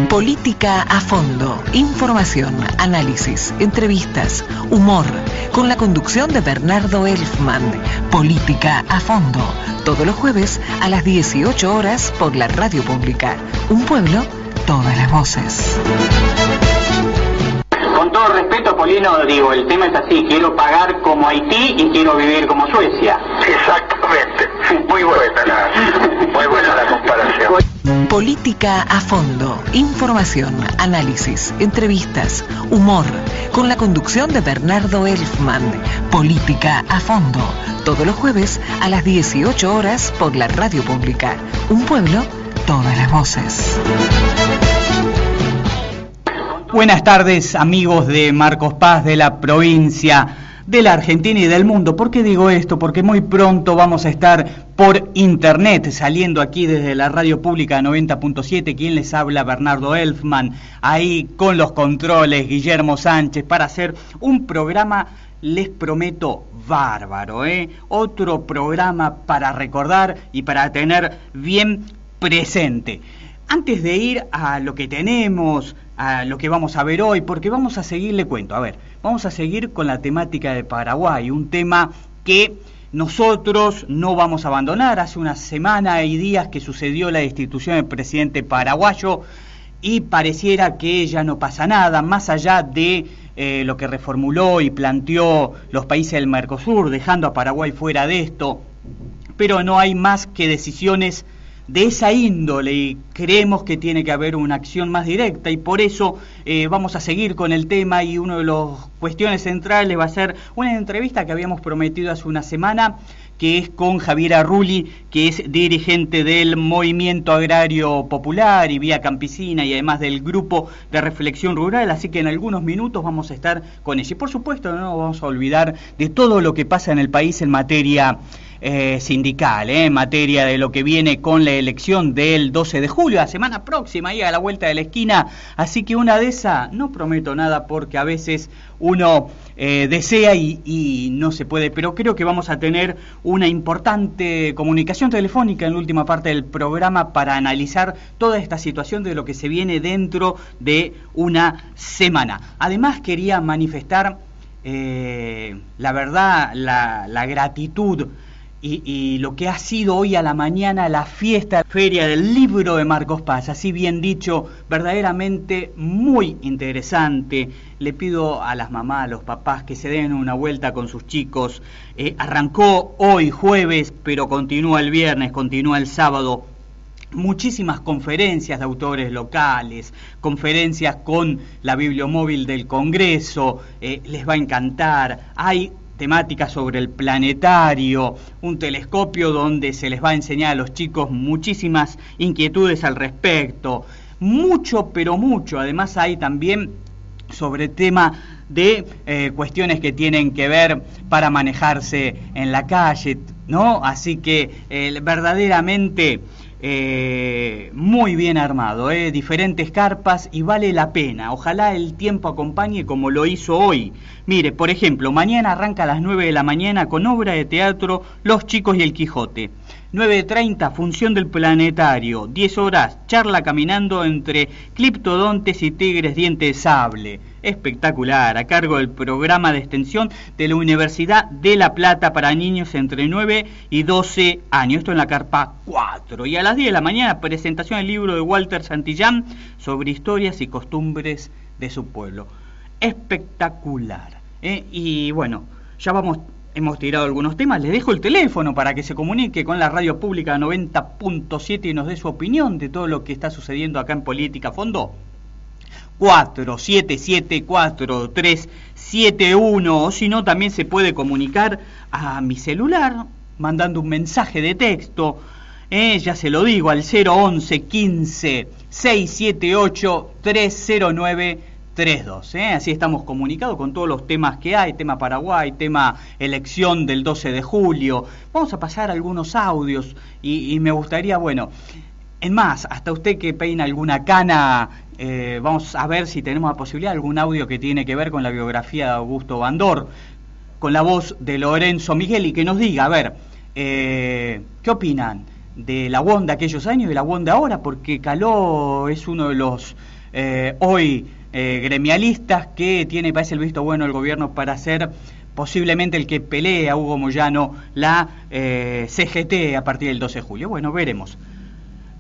Política a fondo, información, análisis, entrevistas, humor, con la conducción de Bernardo Elfman. Política a fondo, todos los jueves a las 18 horas por la radio pública. Un pueblo, todas las voces. Con todo respeto, Polino, digo, el tema es así: quiero pagar como Haití y quiero vivir como Suecia. Exactamente. Muy buena la comparación. Política a fondo, información, análisis, entrevistas, humor, con la conducción de Bernardo Elfman. Política a fondo, todos los jueves a las 18 horas por la radio pública. Un pueblo, todas las voces. Buenas tardes, amigos de Marcos Paz, de la provincia, de la Argentina y del mundo. ¿Por qué digo esto? Porque muy pronto vamos a estar por internet, saliendo aquí desde la radio pública 90.7. Quien les habla, Bernardo Elfman, ahí con los controles, Guillermo Sánchez, para hacer un programa, les prometo, bárbaro, ¿eh? Otro programa para recordar y para tener bien presente. Antes de ir a lo que tenemos, a lo que vamos a ver hoy, porque vamos a seguir, le cuento, vamos a seguir con la temática de Paraguay, un tema que nosotros no vamos a abandonar. Hace una semana y días que sucedió la destitución del presidente paraguayo y pareciera que ya no pasa nada, más allá de lo que reformuló y planteó los países del Mercosur, dejando a Paraguay fuera de esto, pero no hay más que decisiones de esa índole y creemos que tiene que haber una acción más directa, y por eso vamos a seguir con el tema, y una de las cuestiones centrales va a ser una entrevista que habíamos prometido hace una semana, que es con Javiera Rulli, que es dirigente del Movimiento Agrario Popular y Vía Campesina, y además del Grupo de Reflexión Rural, así que en algunos minutos vamos a estar con ella. Y por supuesto no nos vamos a olvidar de todo lo que pasa en el país en materia sindical, en materia de lo que viene con la elección del 12 de julio, la semana próxima, ahí a la vuelta de la esquina. Así que una de esas, no prometo nada porque a veces uno desea y no se puede, pero creo que vamos a tener una importante comunicación telefónica en la última parte del programa para analizar toda esta situación de lo que se viene dentro de una semana. Además quería manifestar la verdad, la gratitud y lo que ha sido hoy a la mañana la fiesta, Feria del Libro de Marcos Paz, así bien dicho, verdaderamente muy interesante. Le pido a las mamás, a los papás que se den una vuelta con sus chicos. Arrancó hoy jueves, pero continúa el viernes, continúa el sábado. Muchísimas conferencias de autores locales, conferencias con la bibliomóvil del Congreso, les va a encantar. Hay temáticas sobre el planetario, un telescopio donde se les va a enseñar a los chicos muchísimas inquietudes al respecto, mucho, pero mucho. Además hay también sobre tema de cuestiones que tienen que ver para manejarse en la calle, ¿no? Así que verdaderamente muy bien armado, diferentes carpas, y vale la pena. Ojalá el tiempo acompañe como lo hizo hoy. Mire, por ejemplo, mañana arranca a las 9 de la mañana con obra de teatro Los Chicos y el Quijote. 9:30, función del planetario. 10 horas, charla caminando entre cliptodontes y tigres dientes de sable. Espectacular, a cargo del programa de extensión de la Universidad de La Plata para niños entre 9 y 12 años. Esto en la carpa 4. Y a las 10 de la mañana, presentación del libro de Walter Santillán sobre historias y costumbres de su pueblo. Espectacular. Y bueno, ya hemos tirado algunos temas. Les dejo el teléfono para que se comunique con la radio pública 90.7 y nos dé su opinión de todo lo que está sucediendo acá en Política a Fondo. 477-4371, o si no, también se puede comunicar a mi celular mandando un mensaje de texto, ya se lo digo, al 011 15 678 30932. Así estamos comunicados con todos los temas que hay, tema Paraguay, tema elección del 12 de julio. Vamos a pasar algunos audios y me gustaría, bueno, en más, hasta usted que peina alguna cana, vamos a ver si tenemos la posibilidad de algún audio que tiene que ver con la biografía de Augusto Bandor, con la voz de Lorenzo Miguel, y que nos diga, a ver, ¿qué opinan la UON de aquellos años y la UON de ahora, porque Caló es uno de los hoy gremialistas que tiene, parece, el visto bueno del gobierno para ser posiblemente el que pelee a Hugo Moyano la CGT a partir del 12 de julio. Bueno, veremos.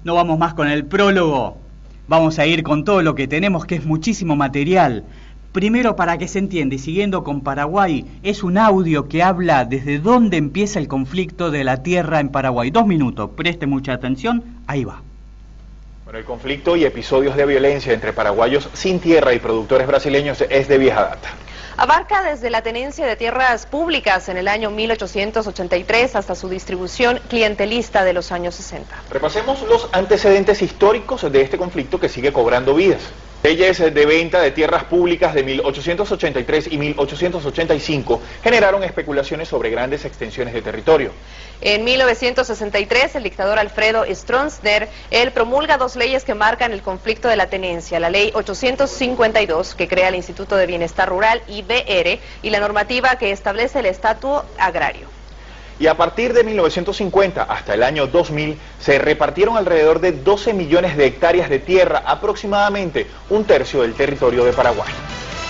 No vamos más con el prólogo, vamos a ir con todo lo que tenemos, que es muchísimo material. Primero, para que se entienda, y siguiendo con Paraguay, es un audio que habla desde dónde empieza el conflicto de la tierra en Paraguay. 2 minutos, preste mucha atención, ahí va. Bueno, el conflicto y episodios de violencia entre paraguayos sin tierra y productores brasileños es de vieja data. Abarca desde la tenencia de tierras públicas en el año 1883 hasta su distribución clientelista de los años 60. Repasemos los antecedentes históricos de este conflicto que sigue cobrando vidas. Leyes de venta de tierras públicas de 1883 y 1885 generaron especulaciones sobre grandes extensiones de territorio. En 1963, el dictador Alfredo Stroessner, él promulga 2 leyes que marcan el conflicto de la tenencia: la ley 852, que crea el Instituto de Bienestar Rural, IBR, y la normativa que establece el estatuto agrario. Y a partir de 1950 hasta el año 2000 se repartieron alrededor de 12 millones de hectáreas de tierra, aproximadamente 1/3 del territorio de Paraguay.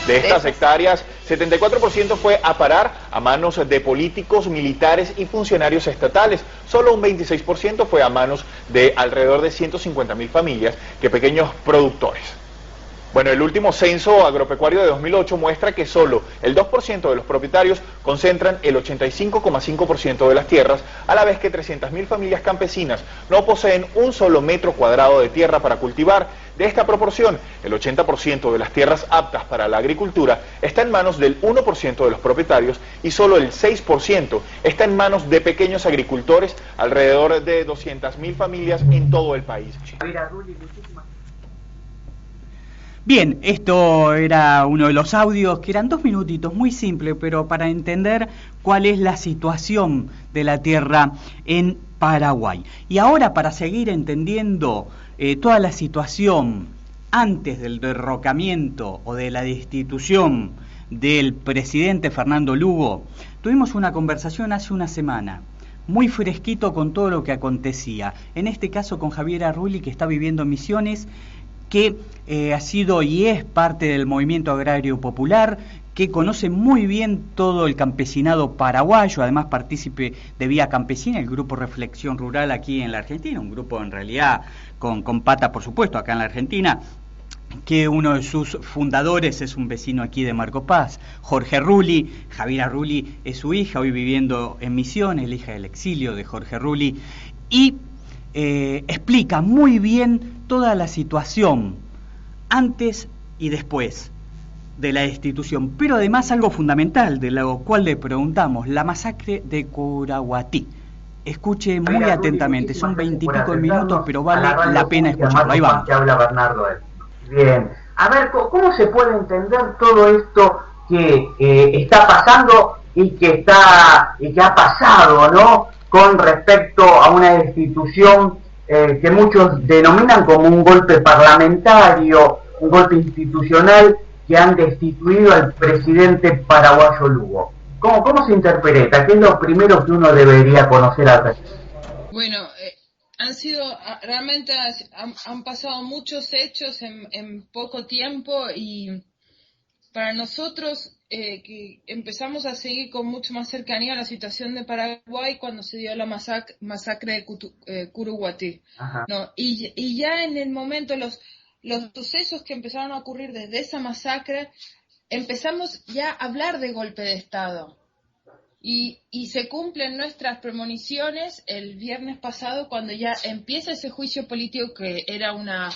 De estas hectáreas, 74% fue a parar a manos de políticos, militares y funcionarios estatales. Solo un 26% fue a manos de alrededor de 150.000 familias que pequeños productores. Bueno, el último censo agropecuario de 2008 muestra que solo el 2% de los propietarios concentran el 85,5% de las tierras, a la vez que 300.000 familias campesinas no poseen un solo metro cuadrado de tierra para cultivar. De esta proporción, el 80% de las tierras aptas para la agricultura está en manos del 1% de los propietarios y solo el 6% está en manos de pequeños agricultores, alrededor de 200.000 familias en todo el país. Bien, esto era uno de los audios que eran 2 minutitos, muy simple, pero para entender cuál es la situación de la tierra en Paraguay. Y ahora, para seguir entendiendo toda la situación antes del derrocamiento o de la destitución del presidente Fernando Lugo, tuvimos una conversación hace una semana, muy fresquito con todo lo que acontecía. En este caso con Javier Arrulli, que está viviendo en Misiones, que ha sido y es parte del movimiento agrario popular, que conoce muy bien todo el campesinado paraguayo, además partícipe de Vía Campesina, el grupo Reflexión Rural aquí en la Argentina, un grupo en realidad con pata, por supuesto, acá en la Argentina, que uno de sus fundadores es un vecino aquí de Marcos Paz, Jorge Arrulli. Javier Arrulli es su hija, hoy viviendo en Misiones, la hija del exilio de Jorge Arrulli, y explica muy bien toda la situación antes y después de la destitución, pero además algo fundamental, de lo cual le preguntamos, la masacre de Curahuatí. Escuche muy atentamente, son 20 y pico de minutos, pero vale la pena escucharlo. Ahí va. Habla Bernardo. Bien, a ver, ¿cómo se puede entender todo esto que está pasando y que ha pasado, ¿no?, con respecto a una destitución que muchos denominan como un golpe parlamentario, un golpe institucional, que han destituido al presidente paraguayo Lugo? ¿Cómo se interpreta? ¿Qué es lo primero que uno debería conocer al respecto? Bueno, realmente han pasado muchos hechos en poco tiempo, y para nosotros que empezamos a seguir con mucho más cercanía la situación de Paraguay cuando se dio la masacre de Curahuatí, ¿no? Y ya en el momento los sucesos que empezaron a ocurrir desde esa masacre, empezamos ya a hablar de golpe de Estado. Y se cumplen nuestras premoniciones el viernes pasado, cuando ya empieza ese juicio político, que era una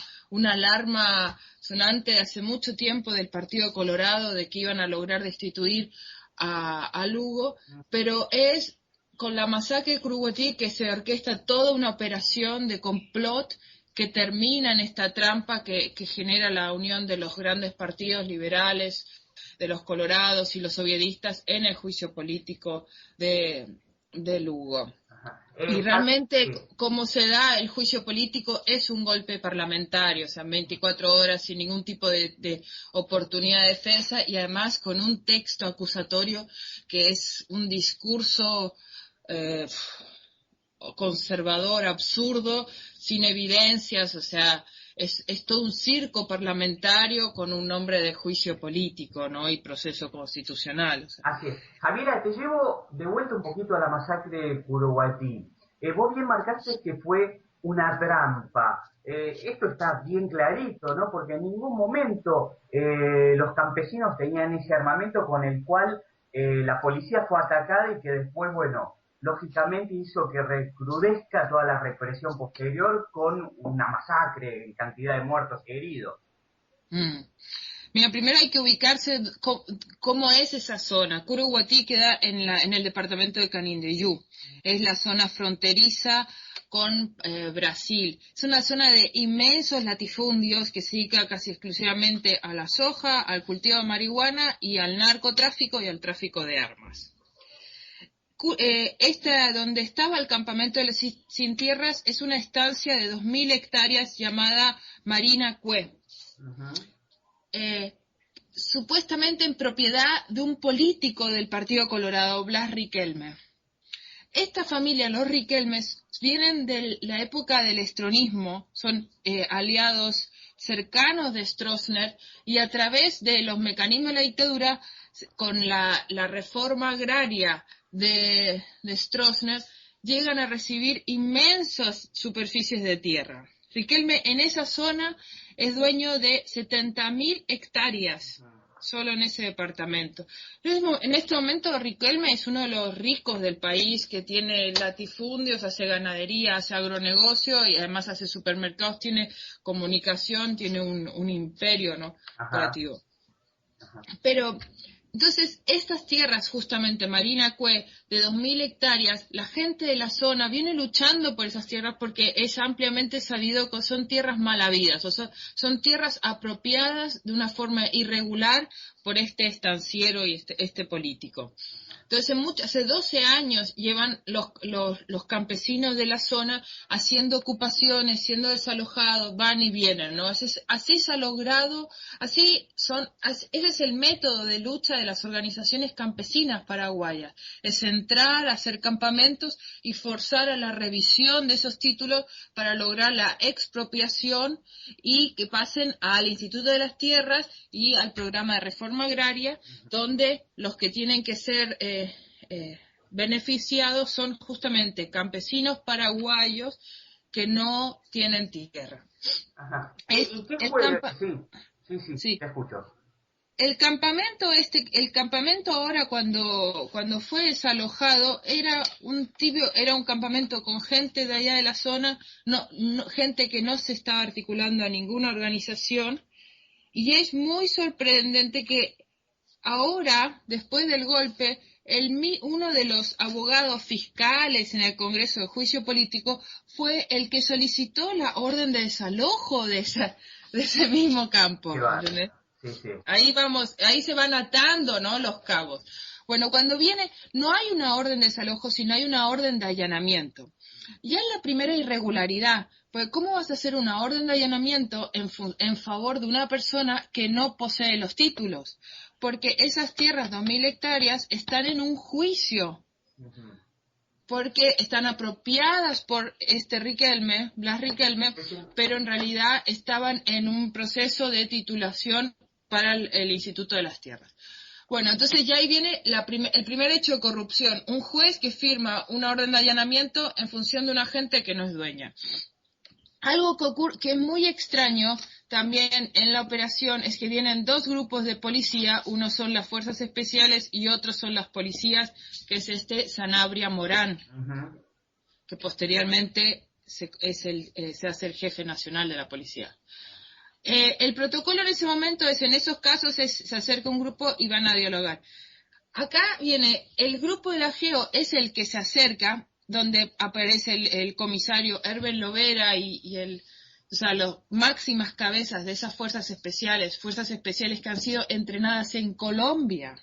alarma sonante de hace mucho tiempo del Partido Colorado, de que iban a lograr destituir a Lugo, pero es con la masacre de Curahuatí que se orquesta toda una operación de complot que termina en esta trampa que genera la unión de los grandes partidos liberales, de los colorados y los oviedistas, en el juicio político de Lugo. Y realmente, como se da el juicio político, es un golpe parlamentario, o sea, en 24 horas, sin ningún tipo de oportunidad de defensa, y además con un texto acusatorio que es un discurso conservador, absurdo, sin evidencias, o sea, es todo un circo parlamentario con un nombre de juicio político, ¿no? Y proceso constitucional. O sea. Así es. Javiera, te llevo de vuelta un poquito a la masacre de Curuguatí. Vos bien marcaste que fue una trampa. Esto está bien clarito, ¿no? Porque en ningún momento los campesinos tenían ese armamento con el cual la policía fue atacada y que después, bueno, lógicamente hizo que recrudezca toda la represión posterior con una masacre en cantidad de muertos y heridos. Mira, primero hay que ubicarse cómo es esa zona. Curuguatí queda en el departamento de Canindeyú. Es la zona fronteriza con Brasil. Es una zona de inmensos latifundios que se dedica casi exclusivamente a la soja, al cultivo de marihuana y al narcotráfico y al tráfico de armas. Donde estaba el campamento de los sin tierras es una estancia de 2.000 hectáreas llamada Marina Cue. Supuestamente en propiedad de un político del Partido Colorado, Blas Riquelme. Esta familia, los Riquelmes, vienen de la época del estronismo, son aliados cercanos de Stroessner, y a través de los mecanismos de la dictadura, con la reforma agraria de Stroessner, llegan a recibir inmensas superficies de tierra. Riquelme en esa zona es dueño de 70.000 hectáreas, solo en ese departamento. En este momento Riquelme es uno de los ricos del país, que tiene latifundios, hace ganadería, hace agronegocio y además hace supermercados, tiene comunicación, tiene un imperio, ¿no? Operativo. Pero entonces, estas tierras, justamente Marina Cue, de 2.000 hectáreas, la gente de la zona viene luchando por esas tierras porque es ampliamente sabido que son tierras mal habidas, o sea, son tierras apropiadas de una forma irregular por este estanciero y este político. Entonces, hace 12 años llevan los campesinos de la zona haciendo ocupaciones, siendo desalojados, van y vienen, ¿no? Así se ha logrado, ese es el método de lucha de las organizaciones campesinas paraguayas, es entrar, hacer campamentos y forzar a la revisión de esos títulos para lograr la expropiación y que pasen al Instituto de las Tierras y al programa de reforma agraria, donde los que tienen que ser beneficiados son justamente campesinos paraguayos que no tienen tierra. Ajá. ¿Y qué fue? Sí, te escucho. El campamento ahora cuando fue desalojado era un campamento con gente de allá de la zona, gente que no se estaba articulando a ninguna organización, y es muy sorprendente que ahora, después del golpe, uno de los abogados fiscales en el Congreso de Juicio Político fue el que solicitó la orden de desalojo de ese mismo campo. Sí. Ahí se van atando, ¿no?, los cabos. Bueno, cuando viene, no hay una orden de desalojo, sino hay una orden de allanamiento. Ya es la primera irregularidad, pues ¿cómo vas a hacer una orden de allanamiento en favor de una persona que no posee los títulos? Porque esas tierras, 2.000 hectáreas, están en un juicio. Porque están apropiadas por Blas Riquelme, pero en realidad estaban en un proceso de titulación para el Instituto de las Tierras. Bueno, entonces ya ahí viene el primer hecho de corrupción. Un juez que firma una orden de allanamiento en función de una gente que no es dueña. Algo que es muy extraño también en la operación es que vienen dos grupos de policía, uno son las fuerzas especiales y otros son las policías, que es Sanabria Morán, que posteriormente se hace el jefe nacional de la policía. El protocolo en ese momento en esos casos se acerca un grupo y van a dialogar. Acá viene, el grupo de la GEO es el que se acerca, donde aparece el comisario Herben Lovera y las máximas cabezas de esas fuerzas especiales que han sido entrenadas en Colombia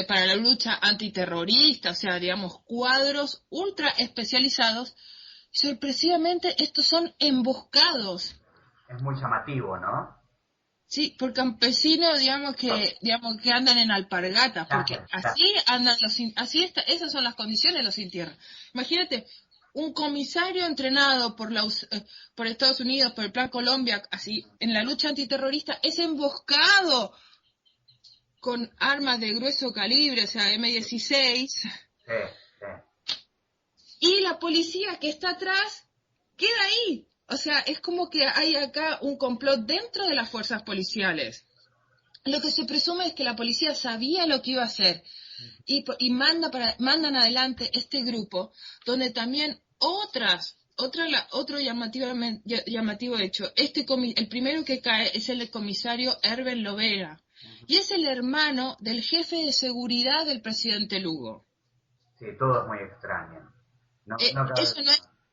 para la lucha antiterrorista, o sea, digamos, cuadros ultra especializados. Sorpresivamente, estos son emboscados. Es muy llamativo, ¿no? Sí, por campesinos, digamos que andan en alpargatas, porque así andan esas son las condiciones de los sin tierra. Imagínate, un comisario entrenado por Estados Unidos, por el Plan Colombia, así, en la lucha antiterrorista, es emboscado con armas de grueso calibre, o sea, M16, y la policía que está atrás queda ahí. O sea, es como que hay acá un complot dentro de las fuerzas policiales. Lo que se presume es que la policía sabía lo que iba a hacer y mandan adelante este grupo, donde también otro llamativo hecho. El primero que cae es el comisario Herben Lovera, y es el hermano del jefe de seguridad del presidente Lugo. Sí, todo es muy extraño. Eso no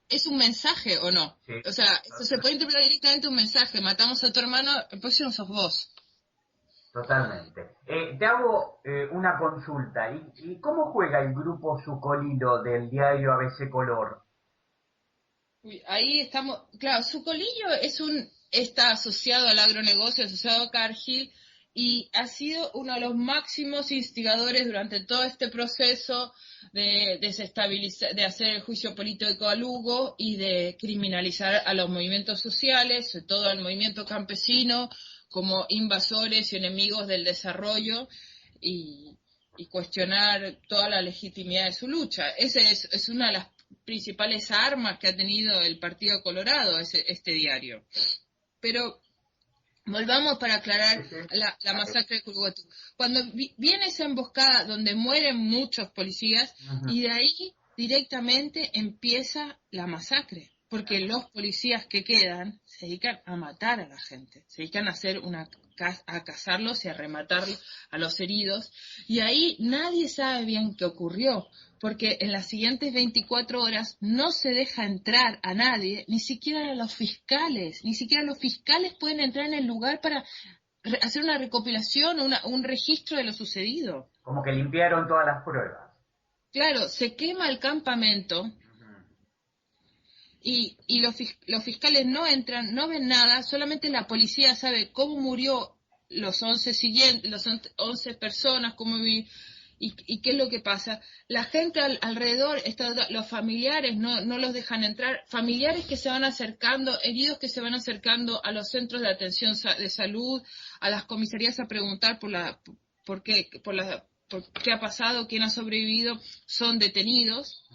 es un mensaje, ¿o no? Sí. O sea, eso se puede interpretar directamente un mensaje. Matamos a tu hermano, el próximo sos vos. Totalmente. Te hago una consulta. ¿Y cómo juega el grupo Sucolilo del diario ABC Color? Ahí estamos. Claro, Sucolillo está asociado al agronegocio, asociado a Cargill, y ha sido uno de los máximos instigadores durante todo este proceso de desestabilizar, de hacer el juicio político a Lugo y de criminalizar a los movimientos sociales, sobre todo al movimiento campesino, como invasores y enemigos del desarrollo, y cuestionar toda la legitimidad de su lucha. Esa es una de las principales armas que ha tenido el Partido Colorado, este diario. Pero volvamos para aclarar la masacre de Curuguatú. Cuando viene esa emboscada donde mueren muchos policías, y de ahí directamente empieza la masacre, porque los policías que quedan se dedican a matar a la gente, se dedican a cazarlos y a rematar a los heridos, y ahí nadie sabe bien qué ocurrió, porque en las siguientes 24 horas no se deja entrar a nadie, ni siquiera a los fiscales pueden entrar en el lugar para hacer una recopilación, un registro de lo sucedido. Como que limpiaron todas las pruebas. Claro, se quema el campamento, y los fiscales no entran, no ven nada, solamente la policía sabe cómo murió los 11 personas, y qué es lo que pasa. La gente alrededor, los familiares no los dejan entrar, familiares que se van acercando, heridos que se van acercando a los centros de atención de salud, a las comisarías a preguntar por qué ha pasado, quién ha sobrevivido, son detenidos.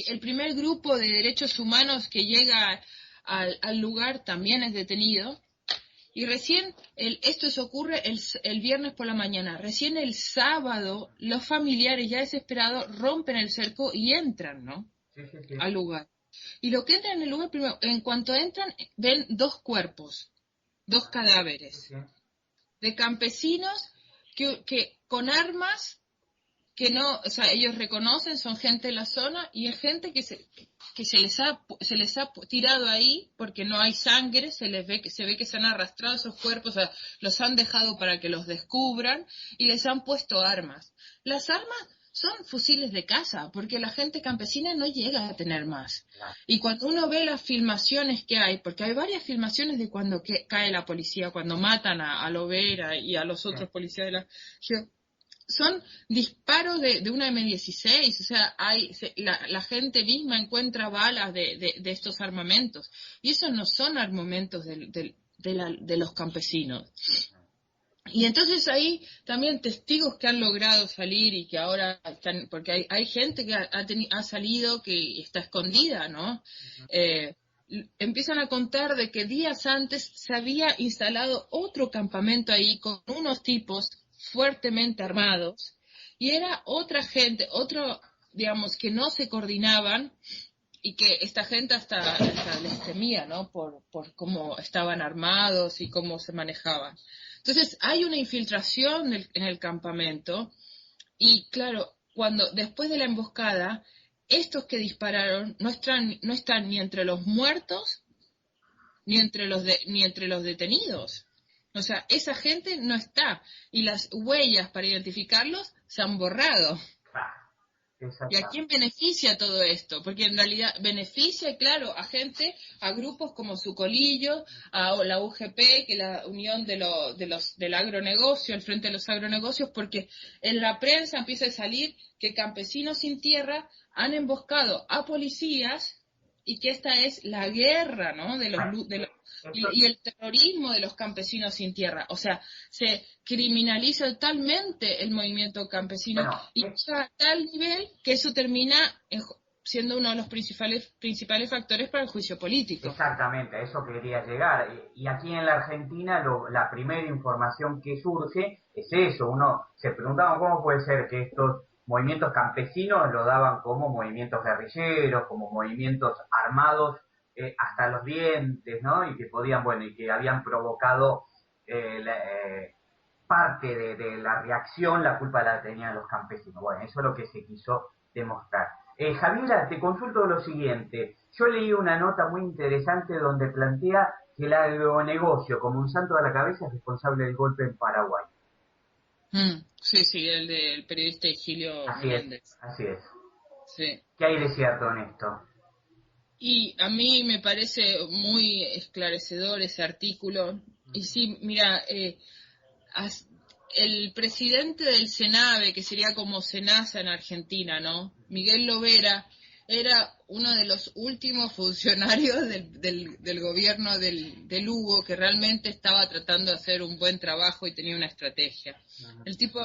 El primer grupo de derechos humanos que llega al lugar también es detenido. Y recién, esto se ocurre el viernes por la mañana. Recién el sábado, los familiares ya desesperados rompen el cerco y entran, ¿no? Sí. Al lugar. Y lo que entran en el lugar, primero, en cuanto entran, ven 2 cuerpos, 2 cadáveres de campesinos que con armas que no, o sea, ellos reconocen, son gente de la zona, y es gente que se les ha tirado ahí porque no hay sangre, se ve que se han arrastrado esos cuerpos, o sea, los han dejado para que los descubran, y les han puesto armas. Las armas son fusiles de caza, porque la gente campesina no llega a tener más. Y cuando uno ve las filmaciones que hay, porque hay varias filmaciones de cuando cae la policía, cuando matan a Lovera y a los otros policías de la... Son disparos de una M16, o sea, la gente misma encuentra balas de estos armamentos, y esos no son armamentos de los campesinos. Y entonces ahí también testigos que han logrado salir y que ahora están, porque hay gente que ha salido que está escondida, ¿no? Empiezan a contar de que días antes se había instalado otro campamento ahí con unos tipos fuertemente armados, y era otra gente, digamos, que no se coordinaban, y que esta gente hasta les temía, ¿no? Por cómo estaban armados y cómo se manejaban. Entonces hay una infiltración en el campamento, y claro, después de la emboscada, estos que dispararon no están ni entre los muertos ni entre los detenidos. O sea, esa gente no está, y las huellas para identificarlos se han borrado. ¿Y a quién beneficia todo esto? Porque en realidad beneficia, claro, a gente, a grupos como Sucolillo, a la UGP, que es la Unión del Agronegocio, el Frente de los Agronegocios, porque en la prensa empieza a salir que campesinos sin tierra han emboscado a policías y que esta es la guerra, ¿no? Y el terrorismo de los campesinos sin tierra. O sea, se criminaliza totalmente el movimiento campesino y llega a tal nivel que eso termina siendo uno de los principales factores para el juicio político. Exactamente, a eso quería llegar. Y aquí en la Argentina la primera información que surge es eso. Uno se preguntaba cómo puede ser que estos movimientos campesinos lo daban como movimientos guerrilleros, como movimientos armados hasta los dientes, ¿no? Y que podían, y que habían provocado parte de la reacción, la culpa la tenían los campesinos. Bueno, eso es lo que se quiso demostrar. Javiera, te consulto lo siguiente. Yo leí una nota muy interesante donde plantea que el agronegocio, como un santo a la cabeza, es responsable del golpe en Paraguay. Sí, el del periodista Higilio Menéndez. Así es. Sí. ¿Qué hay de cierto en esto? Y a mí me parece muy esclarecedor ese artículo. Y sí, mira, el presidente del Senave, que sería como Senasa en Argentina, ¿no? Miguel Lovera, era uno de los últimos funcionarios del gobierno de Lugo, que realmente estaba tratando de hacer un buen trabajo y tenía una estrategia. El tipo,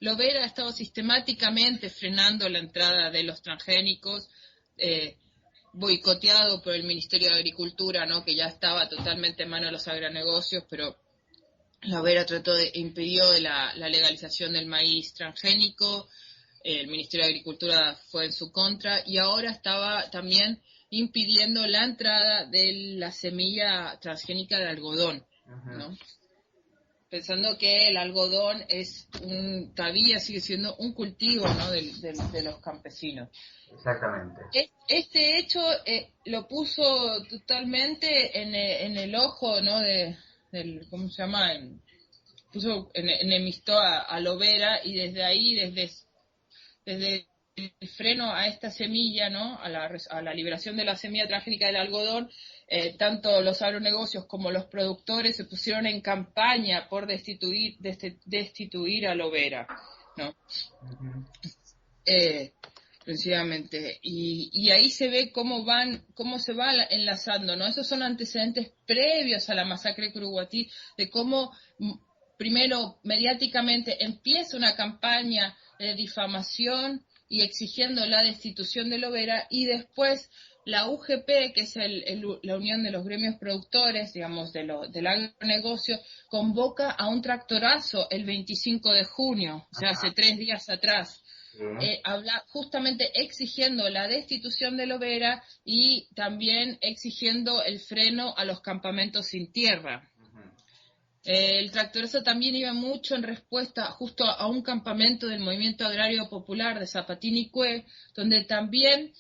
Lovera ha estado sistemáticamente frenando la entrada de los transgénicos, boicoteado por el Ministerio de Agricultura, ¿no? Que ya estaba totalmente en manos de los agronegocios, pero Lovera impidió la legalización del maíz transgénico. El Ministerio de Agricultura fue en su contra y ahora estaba también impidiendo la entrada de la semilla transgénica de algodón, ¿no? Pensando que el algodón todavía sigue siendo un cultivo, ¿no? de los campesinos. Exactamente. Este hecho lo puso totalmente en el ojo, ¿no? ¿Cómo se llama? Enemistó a Lovera y desde ahí, desde el freno a esta semilla, ¿no? A la liberación de la semilla transgénica del algodón, tanto los agronegocios como los productores se pusieron en campaña por destituir a Lovera, ¿no? Precisamente, y ahí se ve cómo se va enlazando, ¿no? Esos son antecedentes previos a la masacre de Curuguatí, de cómo primero mediáticamente empieza una campaña de difamación y exigiendo la destitución de Lovera, y después la UGP, que es la Unión de los Gremios Productores, digamos, del agronegocio, convoca a un tractorazo el 25 de junio, o sea, hace 3 días atrás. Habla justamente exigiendo la destitución de Lovera y también exigiendo el freno a los campamentos sin tierra. El tractorazo también iba mucho en respuesta justo a un campamento del Movimiento Agrario Popular de Zapatín y Cue, donde también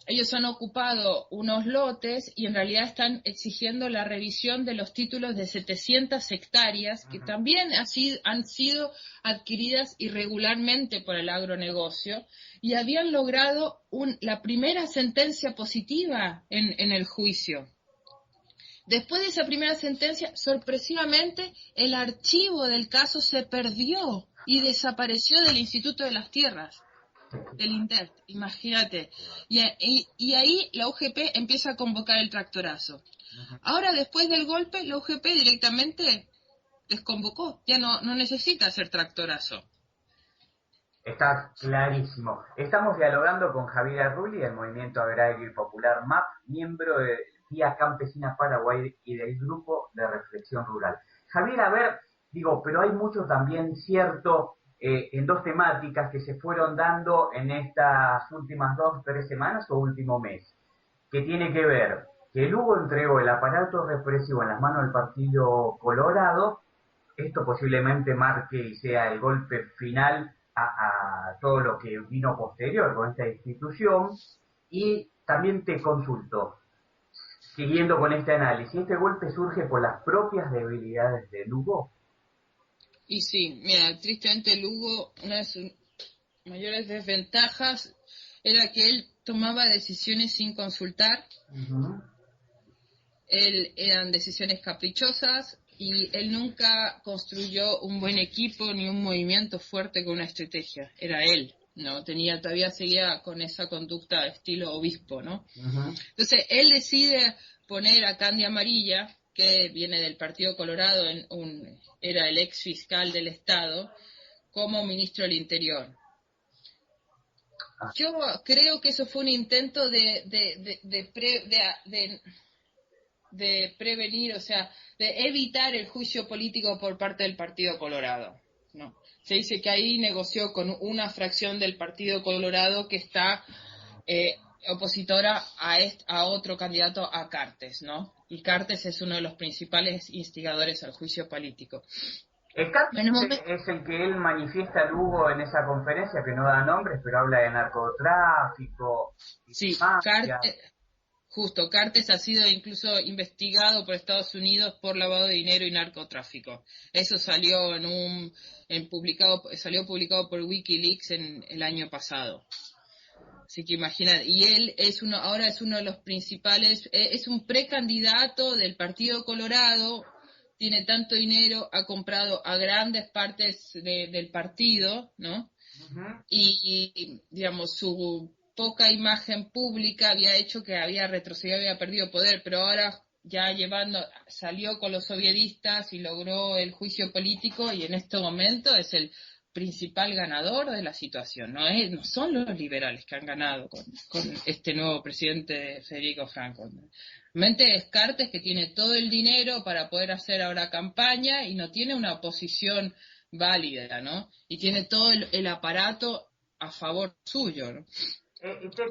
ellos han ocupado unos lotes y en realidad están exigiendo la revisión de los títulos de 700 hectáreas que también han sido adquiridas irregularmente por el agronegocio y habían logrado la primera sentencia positiva en el juicio. Después de esa primera sentencia, sorpresivamente, el archivo del caso se perdió y desapareció del Instituto de las Tierras, del INDERT, imagínate. Y ahí la UGP empieza a convocar el tractorazo. Ahora, después del golpe, la UGP directamente desconvocó, ya no necesita hacer tractorazo. Está clarísimo. Estamos dialogando con Javiera Rulli del Movimiento Agrario y Popular MAP, miembro de Vía Campesina Paraguay y del Grupo de Reflexión Rural. Javiera, a ver, pero hay mucho también cierto en 2 temáticas que se fueron dando en estas últimas 2 o 3 semanas o último mes, que tiene que ver que Lugo entregó el aparato represivo en las manos del Partido Colorado. Esto posiblemente marque y sea el golpe final a todo lo que vino posterior con esta institución. Y también te consulto, siguiendo con este análisis, ¿este golpe surge por las propias debilidades de Lugo? Y sí, mira, tristemente Lugo, una de sus mayores desventajas era que él tomaba decisiones sin consultar. Eran decisiones caprichosas y él nunca construyó un buen equipo ni un movimiento fuerte con una estrategia. Era él, ¿no? Todavía seguía con esa conducta estilo obispo, ¿no? Entonces él decide poner a Candy Amarilla, que viene del Partido Colorado, era el ex fiscal del Estado, como ministro del Interior. Yo creo que eso fue un intento de prevenir, o sea, de evitar el juicio político por parte del Partido Colorado, ¿no? Se dice que ahí negoció con una fracción del Partido Colorado que está opositora a otro candidato, a Cartes, ¿no? Y Cartes es uno de los principales instigadores al juicio político. El Cartes es el que él manifiesta, Lugo, en esa conferencia, que no da nombres, pero habla de narcotráfico. Sí, Cartes ha sido incluso investigado por Estados Unidos por lavado de dinero y narcotráfico. Eso salió salió publicado por WikiLeaks en el año pasado. Así que imagínate, y él ahora es uno de los principales, es un precandidato del Partido Colorado, tiene tanto dinero, ha comprado a grandes partes del partido, ¿no? Y digamos, su poca imagen pública había hecho que había retrocedido, había perdido poder, pero ahora ya salió con los soviedistas y logró el juicio político, y en este momento es el principal ganador de la situación. No son los liberales que han ganado con este nuevo presidente Federico Franco. Realmente es Cartes, que tiene todo el dinero para poder hacer ahora campaña y no tiene una oposición válida, ¿no? Y tiene todo el aparato a favor suyo, ¿no?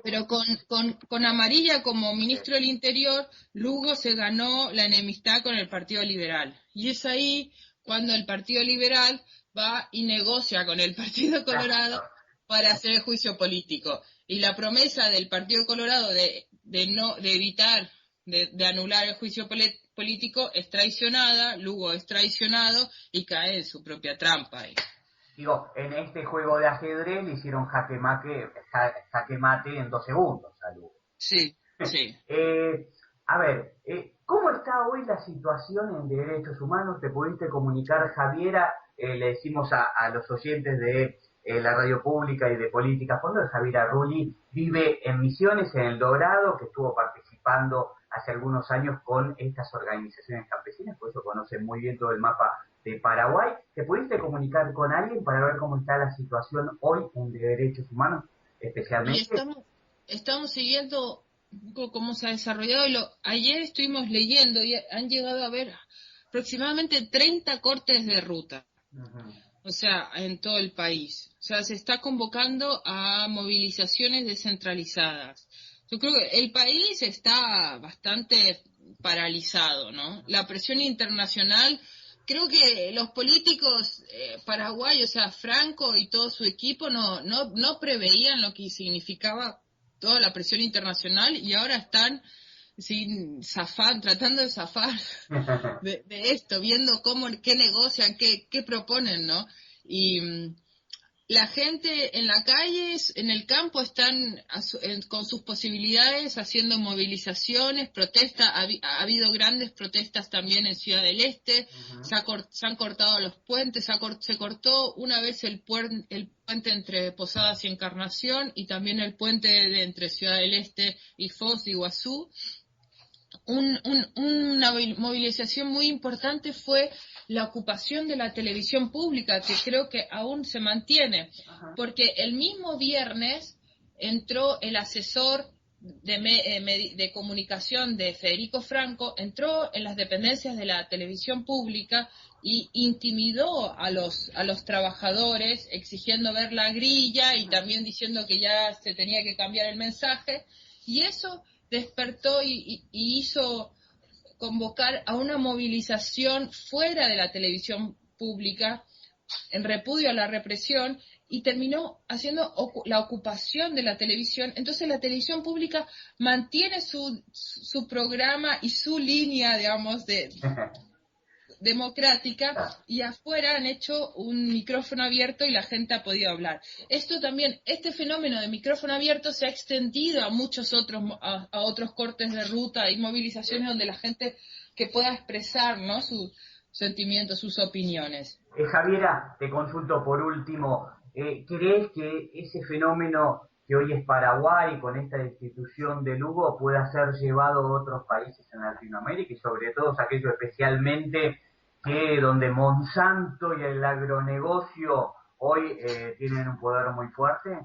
Pero con Amarilla como ministro del Interior, Lugo se ganó la enemistad con el Partido Liberal. Y es ahí cuando el Partido Liberal va y negocia con el Partido Colorado para hacer el juicio político. Y la promesa del Partido Colorado de evitar, de anular el juicio político es traicionada, Lugo es traicionado y cae en su propia trampa ahí. Digo, en este juego de ajedrez le hicieron jaque mate en 2 segundos a Lugo. Sí, sí. A ver, ¿cómo está hoy la situación en derechos humanos? ¿Te pudiste comunicar, Javiera? Le decimos a los oyentes de la radio pública y de Política a Fondo, Javiera Rulli vive en Misiones, en El Dorado, que estuvo participando hace algunos años con estas organizaciones campesinas, por eso conoce muy bien todo el mapa de Paraguay. ¿Te pudiste comunicar con alguien para ver cómo está la situación hoy en derechos humanos, especialmente? Y estamos siguiendo cómo se ha desarrollado. Ayer estuvimos leyendo y han llegado a haber aproximadamente 30 cortes de ruta. O sea, en todo el país. O sea, se está convocando a movilizaciones descentralizadas. Yo creo que el país está bastante paralizado, ¿no? La presión internacional, creo que los políticos paraguayos, o sea, Franco y todo su equipo no preveían lo que significaba toda la presión internacional, y ahora están tratando de zafar de esto, viendo qué negocian, qué proponen, ¿no? Y la gente en la calle, en el campo, están con sus posibilidades haciendo movilizaciones, protestas. Ha habido grandes protestas también en Ciudad del Este. Se han cortado los puentes, se cortó una vez el puente entre Posadas y Encarnación, y también el puente entre Ciudad del Este y Foz de Iguazú. Una movilización muy importante fue la ocupación de la televisión pública, que creo que aún se mantiene, porque el mismo viernes entró el asesor de comunicación de Federico Franco, entró en las dependencias de la televisión pública y intimidó a los trabajadores, exigiendo ver la grilla y también diciendo que ya se tenía que cambiar el mensaje, y eso despertó y hizo convocar a una movilización fuera de la televisión pública en repudio a la represión, y terminó haciendo la ocupación de la televisión. Entonces la televisión pública mantiene su programa y su línea, digamos, de democrática, y afuera han hecho un micrófono abierto y la gente ha podido hablar. Esto también, este fenómeno de micrófono abierto se ha extendido a muchos otros, a otros cortes de ruta y movilizaciones donde la gente que pueda expresar, ¿no?, sus sentimientos, sus opiniones. Javiera, te consulto por último, ¿crees que ese fenómeno que hoy es Paraguay con esta destitución de Lugo pueda ser llevado a otros países en Latinoamérica y sobre todo aquellos especialmente que donde Monsanto y el agronegocio hoy tienen un poder muy fuerte?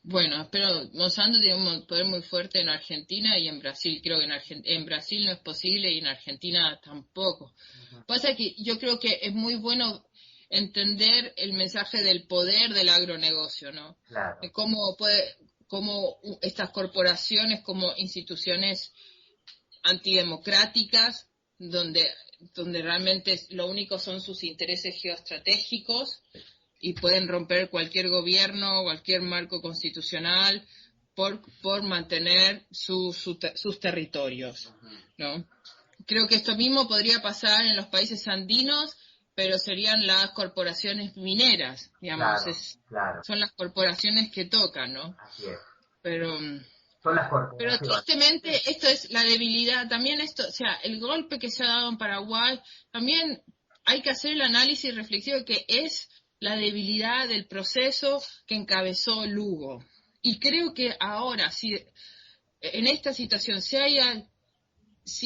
Bueno, pero Monsanto tiene un poder muy fuerte en Argentina y en Brasil. Creo que en Brasil no es posible y en Argentina tampoco. Pasa que yo creo que es muy bueno entender el mensaje del poder del agronegocio, ¿no? Claro. Cómo estas corporaciones como instituciones antidemocráticas, donde realmente lo único son sus intereses geoestratégicos y pueden romper cualquier gobierno, cualquier marco constitucional por mantener sus territorios, ¿no? Creo que esto mismo podría pasar en los países andinos, pero serían las corporaciones mineras, digamos, claro. Son las corporaciones que tocan, ¿no? Así es. Pero son las corporaciones. Pero tristemente esto es la debilidad, también esto, o sea, el golpe que se ha dado en Paraguay, también hay que hacer el análisis reflexivo de que es la debilidad del proceso que encabezó Lugo. Y creo que ahora, si en esta situación, si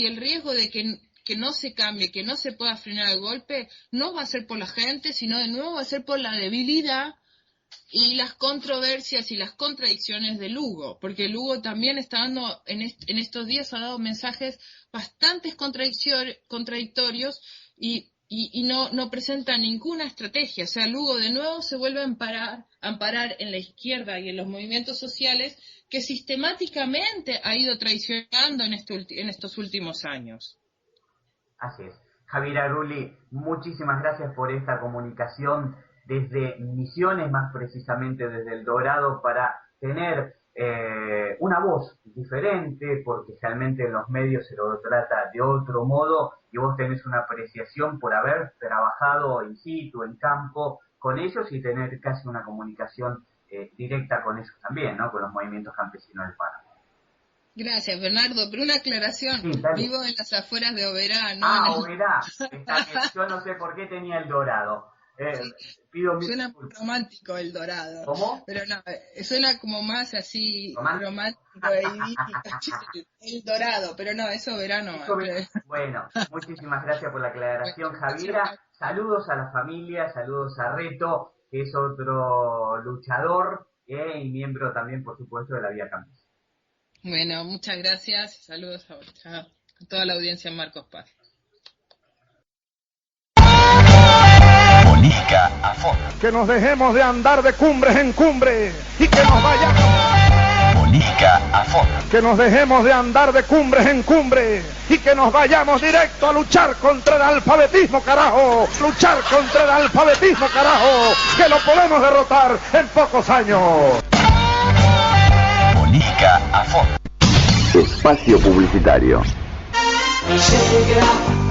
el riesgo de que no se cambie, que no se pueda frenar el golpe, no va a ser por la gente, sino de nuevo va a ser por la debilidad y las controversias y las contradicciones de Lugo, porque Lugo también está dando, en estos días ha dado mensajes bastante contradictorios y no presenta ninguna estrategia. O sea, Lugo de nuevo se vuelve a amparar en la izquierda y en los movimientos sociales que sistemáticamente ha ido traicionando en estos últimos años. Así es. Javiera Rulli, muchísimas gracias por esta comunicación desde Misiones, más precisamente desde El Dorado, para tener una voz diferente, porque realmente en los medios se lo trata de otro modo, y vos tenés una apreciación por haber trabajado in situ, en campo, con ellos y tener casi una comunicación directa con ellos también, ¿no? Con los movimientos campesinos del Paraná. Gracias, Bernardo, pero una aclaración. Sí, vivo en las afueras de Oberá, ¿no? Oberá. Yo no sé por qué tenía El Dorado. Suena muy romántico El Dorado. ¿Cómo? Pero no, suena como más así romántico e idílico. El Dorado, pero no, eso verano. Bueno, muchísimas gracias por la aclaración, Javiera. Saludos a la familia, saludos a Reto, que es otro luchador y miembro también, por supuesto, de la Vía Campesina. Bueno, muchas gracias. Saludos a toda la audiencia en Marcos Paz. Política a fondo. Que nos dejemos de andar de cumbres en cumbres y que nos vayamos. Política a fondo. Que nos dejemos de andar de cumbres en cumbres y que nos vayamos directo a luchar contra el alfabetismo, carajo. Luchar contra el alfabetismo, carajo. Que lo podemos derrotar en pocos años. Política a fondo. Espacio publicitario.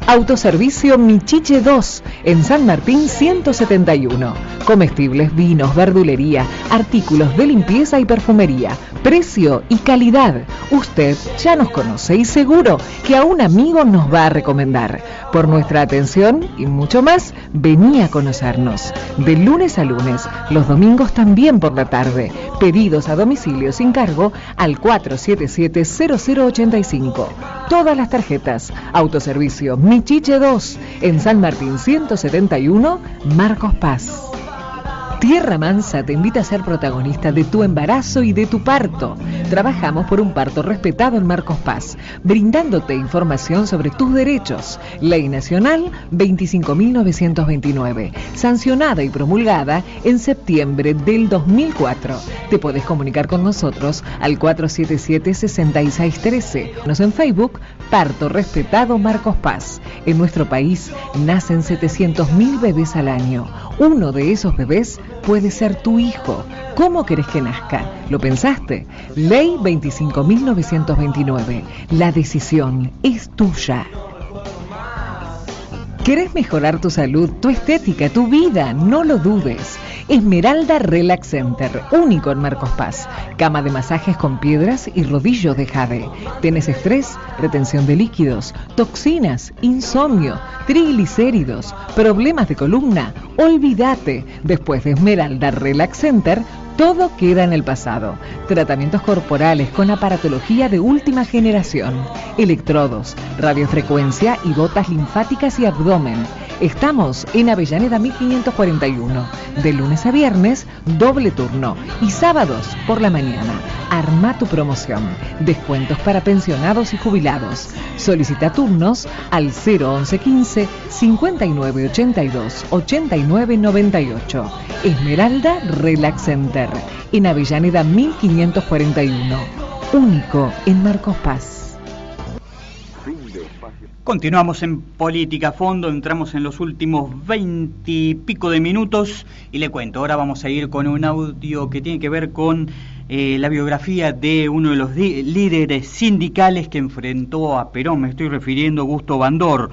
Autoservicio Michiche 2, en San Martín 171. Comestibles, vinos, verdulería, artículos de limpieza y perfumería, precio y calidad. Usted ya nos conoce y seguro que a un amigo nos va a recomendar. Por nuestra atención y mucho más, vení a conocernos. De lunes a lunes, los domingos también por la tarde. Pedidos a domicilio sin cargo al 477-0085. Todas las tarjetas. Autoservicio Michiche 2, en San Martín 171, Marcos Paz. Tierra Mansa te invita a ser protagonista de tu embarazo y de tu parto. Trabajamos por un parto respetado en Marcos Paz, brindándote información sobre tus derechos. Ley Nacional 25.929, sancionada y promulgada en septiembre del 2004. Te podés comunicar con nosotros al 477-6613. Nos en Facebook, Parto Respetado Marcos Paz. En nuestro país nacen 700.000 bebés al año. Uno de esos bebés puede ser tu hijo. ¿Cómo querés que nazca? ¿Lo pensaste? Ley 25.929. La decisión es tuya. ¿Querés mejorar tu salud, tu estética, tu vida? No lo dudes. Esmeralda Relax Center, único en Marcos Paz. Cama de masajes con piedras y rodillo de jade. ¿Tenés estrés, retención de líquidos, toxinas, insomnio, triglicéridos, problemas de columna? Olvídate. Después de Esmeralda Relax Center, todo queda en el pasado. Tratamientos corporales con aparatología de última generación. Electrodos, radiofrecuencia y botas linfáticas y abdomen. Estamos en Avellaneda 1541. De lunes a viernes, doble turno. Y sábados por la mañana. Arma tu promoción. Descuentos para pensionados y jubilados. Solicita turnos al 01115 5982 8998. Esmeralda Relax Center. En Avellaneda 1541. Único en Marcos Paz. Continuamos en Política a Fondo, entramos en los últimos 20 y pico de minutos y le cuento, ahora vamos a ir con un audio que tiene que ver con la biografía de uno de los líderes sindicales que enfrentó a Perón, me estoy refiriendo a Augusto Bandor.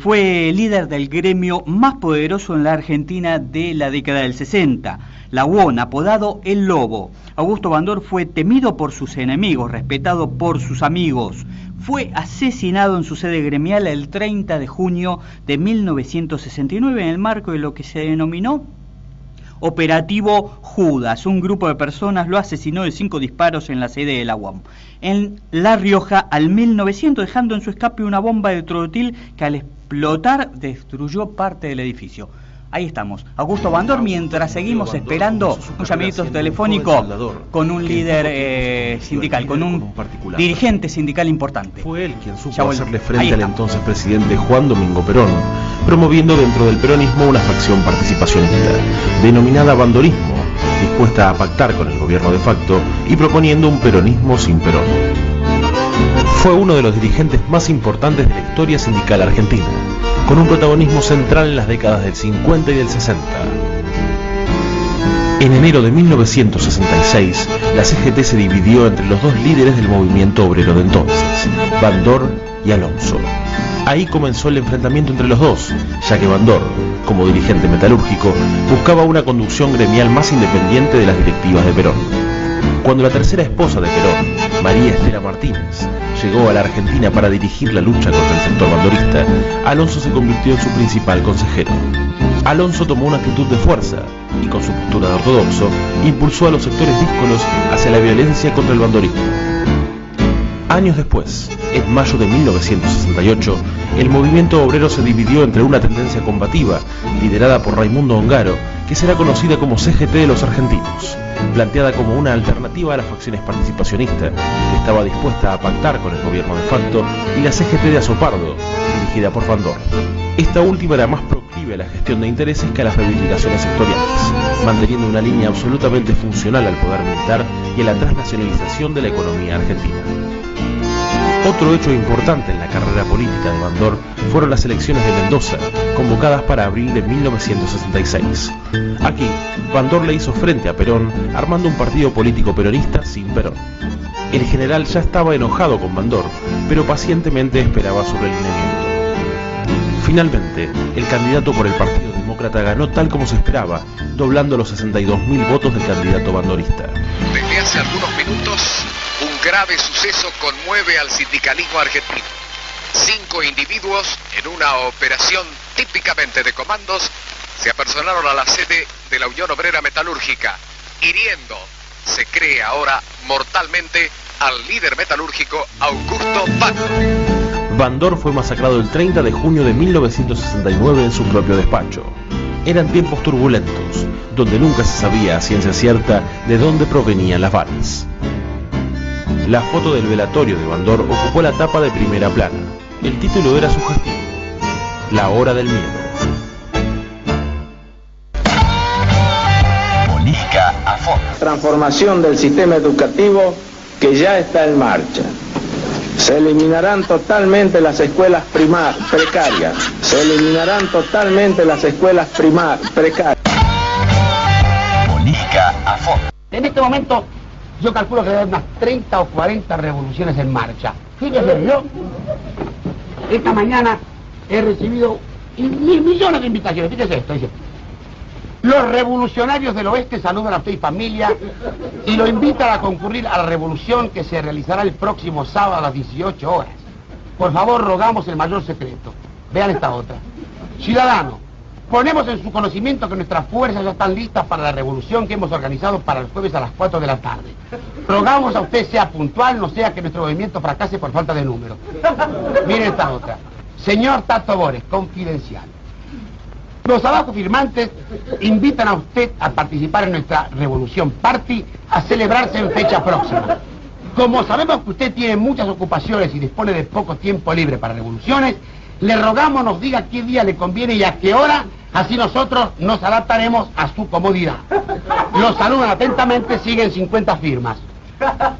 Fue líder del gremio más poderoso en la Argentina de la década del 60, la UON, apodado El Lobo. Augusto Bandor fue temido por sus enemigos, respetado por sus amigos. Fue asesinado en su sede gremial el 30 de junio de 1969 en el marco de lo que se denominó Operativo Judas. Un grupo de personas lo asesinó de 5 disparos en la sede de la UOM en La Rioja al 1900, dejando en su escape una bomba de trotil que al explotar destruyó parte del edificio. Ahí estamos, Augusto Bandor, mientras seguimos esperando un llamadito telefónico con un líder sindical, con un dirigente sindical importante. Fue él quien supo hacerle frente al entonces presidente Juan Domingo Perón, promoviendo dentro del peronismo una facción participacionista, denominada bandorismo, dispuesta a pactar con el gobierno de facto y proponiendo un peronismo sin Perón. Fue uno de los dirigentes más importantes de la historia sindical argentina, con un protagonismo central en las décadas del 50 y del 60. En enero de 1966, la CGT se dividió entre los dos líderes del movimiento obrero de entonces, Bandor y Alonso. Ahí comenzó el enfrentamiento entre los dos, ya que Bandor, como dirigente metalúrgico, buscaba una conducción gremial más independiente de las directivas de Perón. Cuando la tercera esposa de Perón, María Estela Martínez, llegó a la Argentina para dirigir la lucha contra el sector bandorista, Alonso se convirtió en su principal consejero. Alonso tomó una actitud de fuerza y, con su postura de ortodoxo, impulsó a los sectores díscolos hacia la violencia contra el bandorismo. Años después, en mayo de 1968, el movimiento obrero se dividió entre una tendencia combativa, liderada por Raimundo Ongaro, que será conocida como CGT de los argentinos, planteada como una alternativa a las facciones participacionistas, que estaba dispuesta a pactar con el gobierno de facto, y la CGT de Azopardo, dirigida por Bandor. Esta última era más proclive a la gestión de intereses que a las reivindicaciones sectoriales, manteniendo una línea absolutamente funcional al poder militar y a la transnacionalización de la economía argentina. Otro hecho importante en la carrera política de Bandor fueron las elecciones de Mendoza, convocadas para abril de 1966. Aquí, Bandor le hizo frente a Perón, armando un partido político peronista sin Perón. El general ya estaba enojado con Bandor, pero pacientemente esperaba su relineamiento. Finalmente, el candidato por el Partido Demócrata ganó tal como se esperaba, doblando los 62.000 votos del candidato bandorista. Desde hace algunos minutos, un grave suceso conmueve al sindicalismo argentino. 5 individuos, en una operación típicamente de comandos, se apersonaron a la sede de la Unión Obrera Metalúrgica, hiriendo, se cree ahora, mortalmente al líder metalúrgico Augusto Bandor. Bandor fue masacrado el 30 de junio de 1969 en su propio despacho. Eran tiempos turbulentos, donde nunca se sabía a ciencia cierta de dónde provenían las balas. La foto del velatorio de Bandor ocupó la tapa de primera plana. El título era sugestivo: La hora del miedo. Política a fondo. Transformación del sistema educativo que ya está en marcha. Se eliminarán totalmente las escuelas precarias. Se eliminarán totalmente las escuelas precarias. este momento yo calculo que debe haber unas 30 o 40 revoluciones en marcha. Fíjese, yo esta mañana he recibido millones de invitaciones. Fíjese esto, dice: los revolucionarios del oeste saludan a usted y familia y lo invitan a concurrir a la revolución que se realizará el próximo sábado a las 18 horas. Por favor, rogamos el mayor secreto. Vean esta otra. Ciudadano, ponemos en su conocimiento que nuestras fuerzas ya están listas para la revolución que hemos organizado para el jueves a las 4 de la tarde. Rogamos a usted sea puntual, no sea que nuestro movimiento fracase por falta de número. Miren esta otra. Señor Tato Bores, confidencial. Los abajo firmantes invitan a usted a participar en nuestra Revolución Party a celebrarse en fecha próxima. Como sabemos que usted tiene muchas ocupaciones y dispone de poco tiempo libre para revoluciones, le rogamos nos diga qué día le conviene y a qué hora, así nosotros nos adaptaremos a su comodidad. Los saludan atentamente, siguen 50 firmas.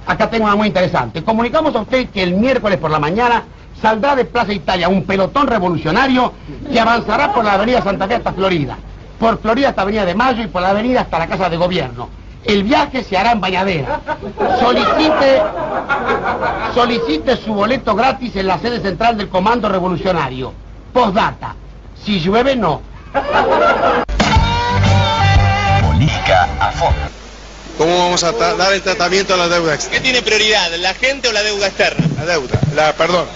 Acá tengo una muy interesante. Comunicamos a usted que el miércoles por la mañana saldrá de Plaza Italia un pelotón revolucionario que avanzará por la avenida Santa Fe hasta Florida, por Florida hasta Avenida de Mayo y por la avenida hasta la Casa de Gobierno. El viaje se hará en bañadera. Solicite su boleto gratis en la sede central del Comando Revolucionario. Postdata: si llueve, no. Política a fondo. ¿Cómo vamos a dar el tratamiento a la deuda externa? ¿Qué tiene prioridad, la gente o la deuda externa? La deuda, perdón,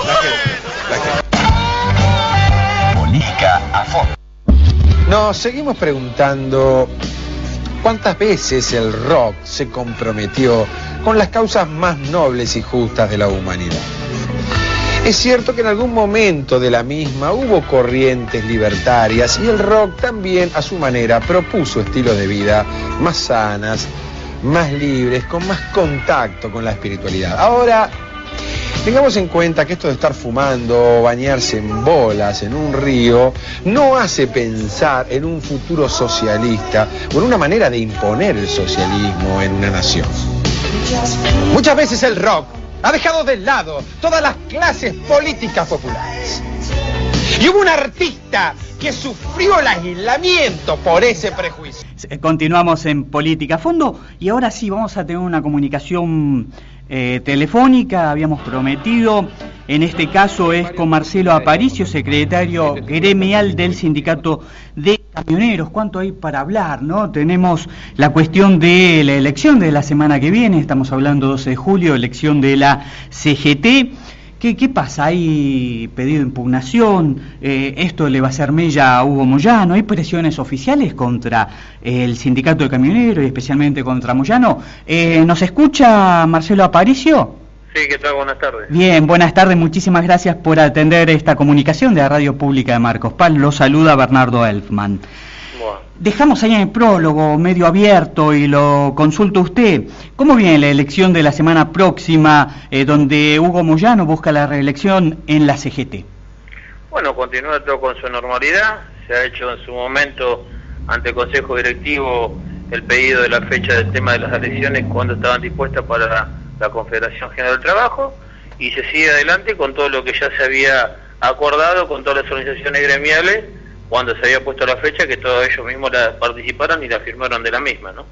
la gente. Política a fondo. Nos seguimos preguntando cuántas veces el rock se comprometió con las causas más nobles y justas de la humanidad. Es cierto que en algún momento de la misma hubo corrientes libertarias y el rock también a su manera propuso estilos de vida más sanas, más libres, con más contacto con la espiritualidad. Ahora, tengamos en cuenta que esto de estar fumando o bañarse en bolas en un río no hace pensar en un futuro socialista o en una manera de imponer el socialismo en una nación. Muchas veces el rock ha dejado de lado todas las clases políticas populares. Y hubo un artista que sufrió el aislamiento por ese prejuicio. Continuamos en Política a Fondo y ahora sí vamos a tener una comunicación telefónica, habíamos prometido. En este caso es con Marcelo Aparicio, secretario gremial del Sindicato de Camioneros. ¿Cuánto hay para hablar, no? Tenemos la cuestión de la elección de la semana que viene, estamos hablando 12 de julio, elección de la CGT. ¿Qué pasa? ¿Hay pedido de impugnación? ¿Esto le va a hacer mella a Hugo Moyano? ¿Hay presiones oficiales contra el sindicato de camioneros y especialmente contra Moyano? ¿Nos escucha Marcelo Aparicio? Sí, ¿qué tal? Buenas tardes. Bien, buenas tardes. Muchísimas gracias por atender esta comunicación de la Radio Pública de Marcos Paz. Lo saluda Bernardo Elfman. Bueno. Dejamos ahí en el prólogo medio abierto y lo consulto a usted. ¿Cómo viene la elección de la semana próxima, donde Hugo Moyano busca la reelección en la CGT? Bueno, continúa todo con su normalidad. Se ha hecho en su momento ante el Consejo Directivo el pedido de la fecha del tema de las elecciones cuando estaban dispuestas para la Confederación General del Trabajo, y se sigue adelante con todo lo que ya se había acordado con todas las organizaciones gremiales cuando se había puesto la fecha, que todos ellos mismos la participaron y la firmaron de la misma, ¿no?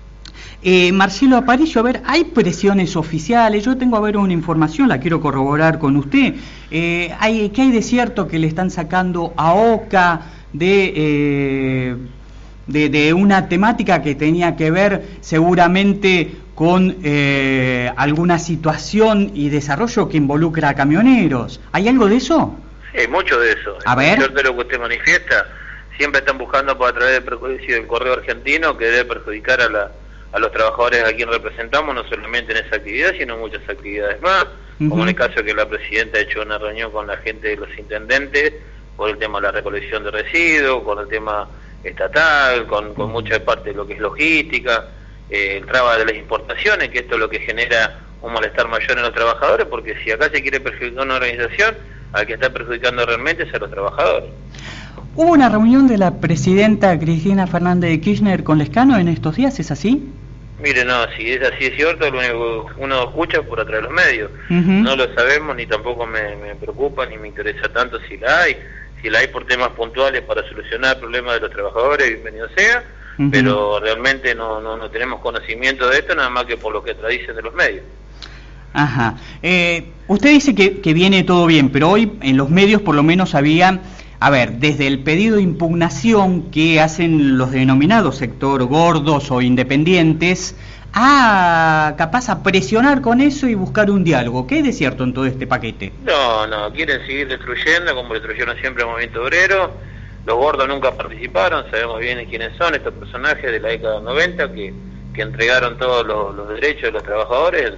Marcelo Aparicio, a ver, ¿hay presiones oficiales? Yo tengo, a ver, una información, la quiero corroborar con usted. ¿Qué hay de cierto que le están sacando a OCA de una temática que tenía que ver seguramente con alguna situación y desarrollo que involucra a camioneros? ¿Hay algo de eso? Sí, mucho de eso. A ver. De lo que usted manifiesta, siempre están buscando por a través del prejuicio del correo argentino que debe perjudicar a los trabajadores a quien representamos, no solamente en esa actividad, sino en muchas actividades más, como en el caso que la presidenta ha hecho una reunión con la gente de los intendentes por el tema de la recolección de residuos, con el tema estatal, con mucha parte de lo que es logística, el traba de las importaciones, que esto es lo que genera un malestar mayor en los trabajadores, porque si acá se quiere perjudicar una organización, al que está perjudicando realmente es a los trabajadores. ¿Hubo una reunión de la presidenta Cristina Fernández de Kirchner con Lescano en estos días? ¿Es así? Mire, no, si es así es cierto, lo único que uno escucha por a través de los medios. No lo sabemos, ni tampoco me preocupa, ni me interesa tanto si la hay. Si la hay por temas puntuales para solucionar problemas de los trabajadores, bienvenido sea. pero realmente no tenemos conocimiento de esto, nada más que por lo que dicen de los medios. Ajá. Usted dice que viene todo bien, pero hoy en los medios por lo menos había, a ver, desde el pedido de impugnación que hacen los denominados sector gordos o independientes, capaz a presionar con eso y buscar un diálogo. ¿Qué hay de cierto en todo este paquete? No, quieren seguir destruyendo como destruyeron siempre el movimiento obrero. Los gordos nunca participaron, sabemos bien quiénes son estos personajes de la década del 90 que entregaron todos los derechos de los trabajadores,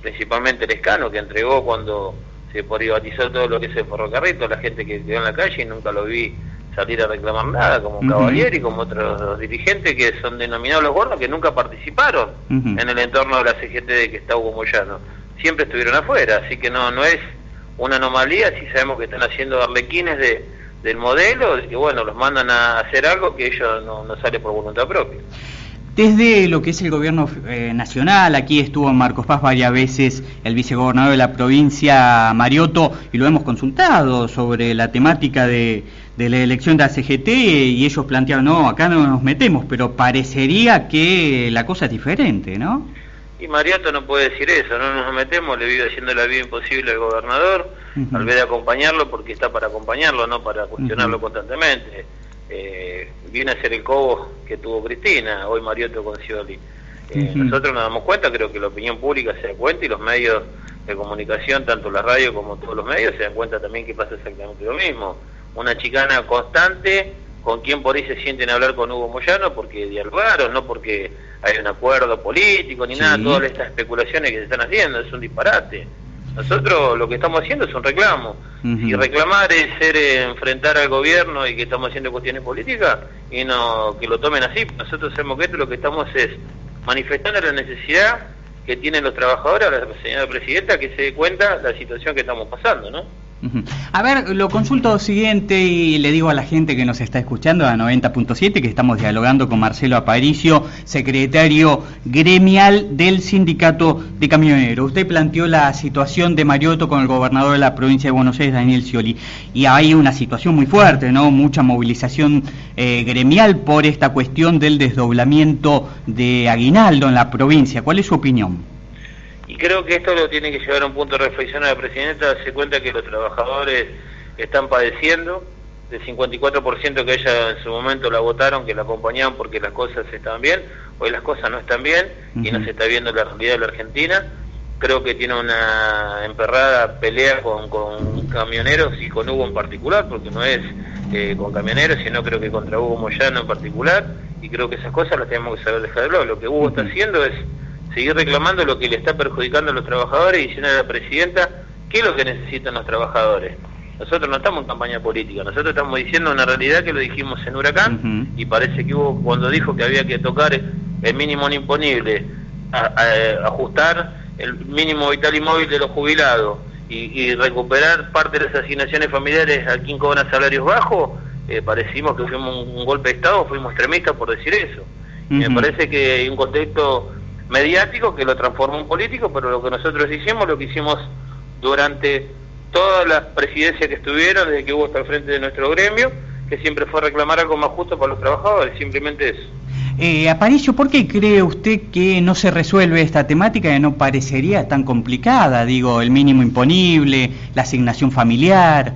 principalmente el Escano, que entregó cuando se privatizó todo lo que es el ferrocarril, toda la gente que quedó en la calle, y nunca lo vi salir a reclamar nada, como Cavalieri y como otros dirigentes que son denominados los gordos, que nunca participaron en el entorno de la CGT de que está Hugo Moyano. Siempre estuvieron afuera, así que no es una anomalía, si sabemos que están haciendo arlequines del modelo, de que bueno, los mandan a hacer algo que ellos no sale por voluntad propia. Desde lo que es el gobierno nacional, aquí estuvo en Marcos Paz varias veces el vicegobernador de la provincia, Mariotto, y lo hemos consultado sobre la temática de la elección de la CGT, y ellos plantearon, no, acá no nos metemos, pero parecería que la cosa es diferente, ¿no? Y Mariotto no puede decir eso, no nos metemos, le vive haciendo la vida imposible al gobernador, al vez de acompañarlo, porque está para acompañarlo, no para cuestionarlo constantemente. Viene a ser el cobo que tuvo Cristina, hoy Mariotto con Scioli. Nosotros nos damos cuenta, creo que la opinión pública se da cuenta, y los medios de comunicación, tanto la radio como todos los medios, se dan cuenta también que pasa exactamente lo mismo. Una chicana constante, con quien por ahí se sienten a hablar con Hugo Moyano, porque dialogaron, no porque hay un acuerdo político ni nada, todas estas especulaciones que se están haciendo, es un disparate. Nosotros lo que estamos haciendo es un reclamo. Si reclamar es enfrentar al gobierno y que estamos haciendo cuestiones políticas, y no que lo tomen así, nosotros sabemos que esto lo que estamos es manifestando la necesidad que tienen los trabajadores, la señora presidenta, que se dé cuenta de la situación que estamos pasando, ¿no? A ver, lo consulto siguiente y le digo a la gente que nos está escuchando a 90.7 que estamos dialogando con Marcelo Aparicio, secretario gremial del Sindicato de Camioneros. Usted planteó la situación de Mariotto con el gobernador de la provincia de Buenos Aires, Daniel Scioli, y hay una situación muy fuerte, ¿no? Mucha movilización gremial por esta cuestión del desdoblamiento de aguinaldo en la provincia. ¿Cuál es su opinión? Y creo que esto lo tiene que llevar a un punto de reflexión a la presidenta, darse cuenta que los trabajadores están padeciendo, del 54% que ella en su momento la votaron, que la acompañaban porque las cosas estaban bien, hoy las cosas no están bien y no se está viendo la realidad de la Argentina. Creo que tiene una emperrada pelea con camioneros y con Hugo en particular, porque no es con camioneros, sino creo que contra Hugo Moyano en particular, y creo que esas cosas las tenemos que saber dejar de lado. Lo que Hugo está haciendo es seguir reclamando lo que le está perjudicando a los trabajadores y diciendo a la presidenta qué es lo que necesitan los trabajadores. Nosotros no estamos en campaña política, nosotros estamos diciendo una realidad que lo dijimos en Huracán, y parece que Hugo, cuando dijo que había que tocar el mínimo no imponible, ajustar el mínimo vital y móvil de los jubilados y recuperar parte de las asignaciones familiares a quien cobra salarios bajos, parecimos que fuimos un golpe de Estado, fuimos extremistas por decir eso. Me parece que hay un contexto mediático que lo transformó en político, pero lo que nosotros hicimos, lo que hicimos durante todas las presidencias que estuvieron, desde que Hugo está al frente de nuestro gremio, que siempre fue reclamar algo más justo para los trabajadores, simplemente eso. Aparicio, ¿por qué cree usted que no se resuelve esta temática que no parecería tan complicada? Digo, el mínimo imponible, la asignación familiar.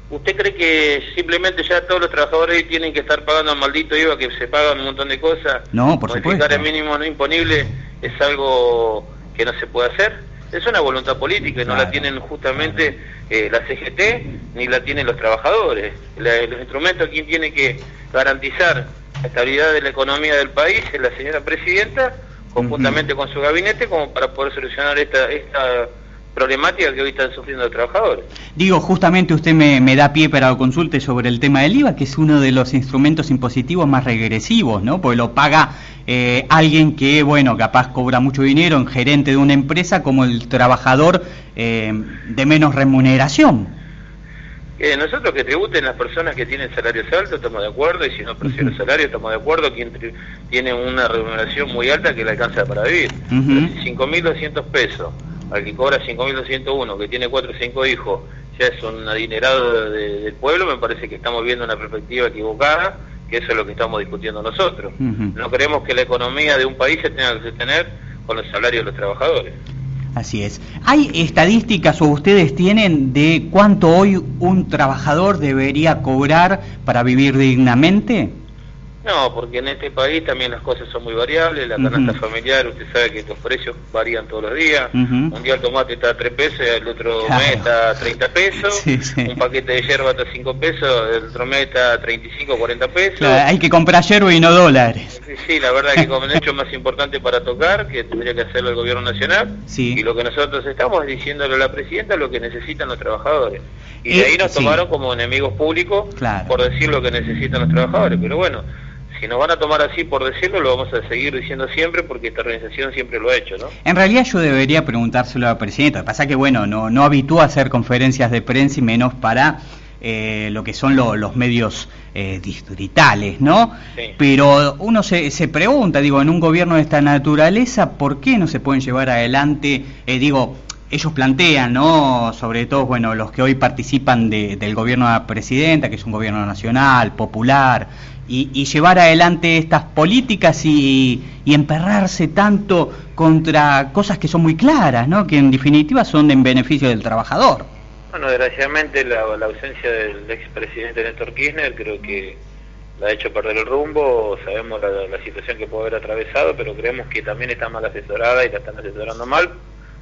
¿Usted cree que simplemente ya todos los trabajadores tienen que estar pagando el maldito IVA, que se pagan un montón de cosas? No, por supuesto. Modificar el mínimo no imponible es algo que no se puede hacer. Es una voluntad política y no la tienen justamente la CGT ni la tienen los trabajadores. Los instrumentos, quien tiene que garantizar la estabilidad de la economía del país es la señora presidenta, conjuntamente con su gabinete, como para poder solucionar esta problemática que hoy están sufriendo los trabajadores. Digo, justamente usted me da pie para que consulte sobre el tema del IVA, que es uno de los instrumentos impositivos más regresivos, ¿no? Porque lo paga alguien que, bueno, capaz cobra mucho dinero, en gerente de una empresa, como el trabajador de menos remuneración. Nosotros que tributen las personas que tienen salarios altos, estamos de acuerdo, y si no prefiere el salario, estamos de acuerdo, quien tiene una remuneración muy alta que le alcanza para vivir. Pero si 5.200 pesos al que cobra 5.201, que tiene 4 o 5 hijos, ya es un adinerado del pueblo, me parece que estamos viendo una perspectiva equivocada, que eso es lo que estamos discutiendo nosotros. No queremos que la economía de un país se tenga que sostener con los salarios de los trabajadores. Así es. ¿Hay estadísticas o ustedes tienen de cuánto hoy un trabajador debería cobrar para vivir dignamente? No, porque en este país también las cosas son muy variables, la canasta familiar, usted sabe que los precios varían todos los días, un día el tomate está a 3 pesos, el otro mes está a 30 pesos, un paquete de yerba está a 5 pesos, el otro mes está a 35, 40 pesos. Claro, hay que comprar yerba y no dólares. Sí, la verdad que como el hecho más importante para tocar, que tendría que hacerlo el gobierno nacional, y lo que nosotros estamos diciéndole a la presidenta lo que necesitan los trabajadores. Y de ahí nos tomaron como enemigos públicos por decir lo que necesitan los trabajadores, pero bueno, si nos van a tomar así por decirlo, lo vamos a seguir diciendo siempre porque esta organización siempre lo ha hecho, ¿no? En realidad yo debería preguntárselo a la presidenta. Lo que pasa que, bueno, no habitúa a hacer conferencias de prensa y menos para lo que son los medios distritales, ¿no? Sí. Pero uno se pregunta, digo, en un gobierno de esta naturaleza, ¿por qué no se pueden llevar adelante, ellos plantean, ¿no? Sobre todo, bueno, los que hoy participan del gobierno de la presidenta, que es un gobierno nacional, popular, y llevar adelante estas políticas y emperrarse tanto contra cosas que son muy claras, ¿no? Que en definitiva son en beneficio del trabajador. Bueno, desgraciadamente la ausencia del expresidente Néstor Kirchner creo que la ha hecho perder el rumbo. Sabemos la situación que puede haber atravesado, pero creemos que también está mal asesorada y la están asesorando mal,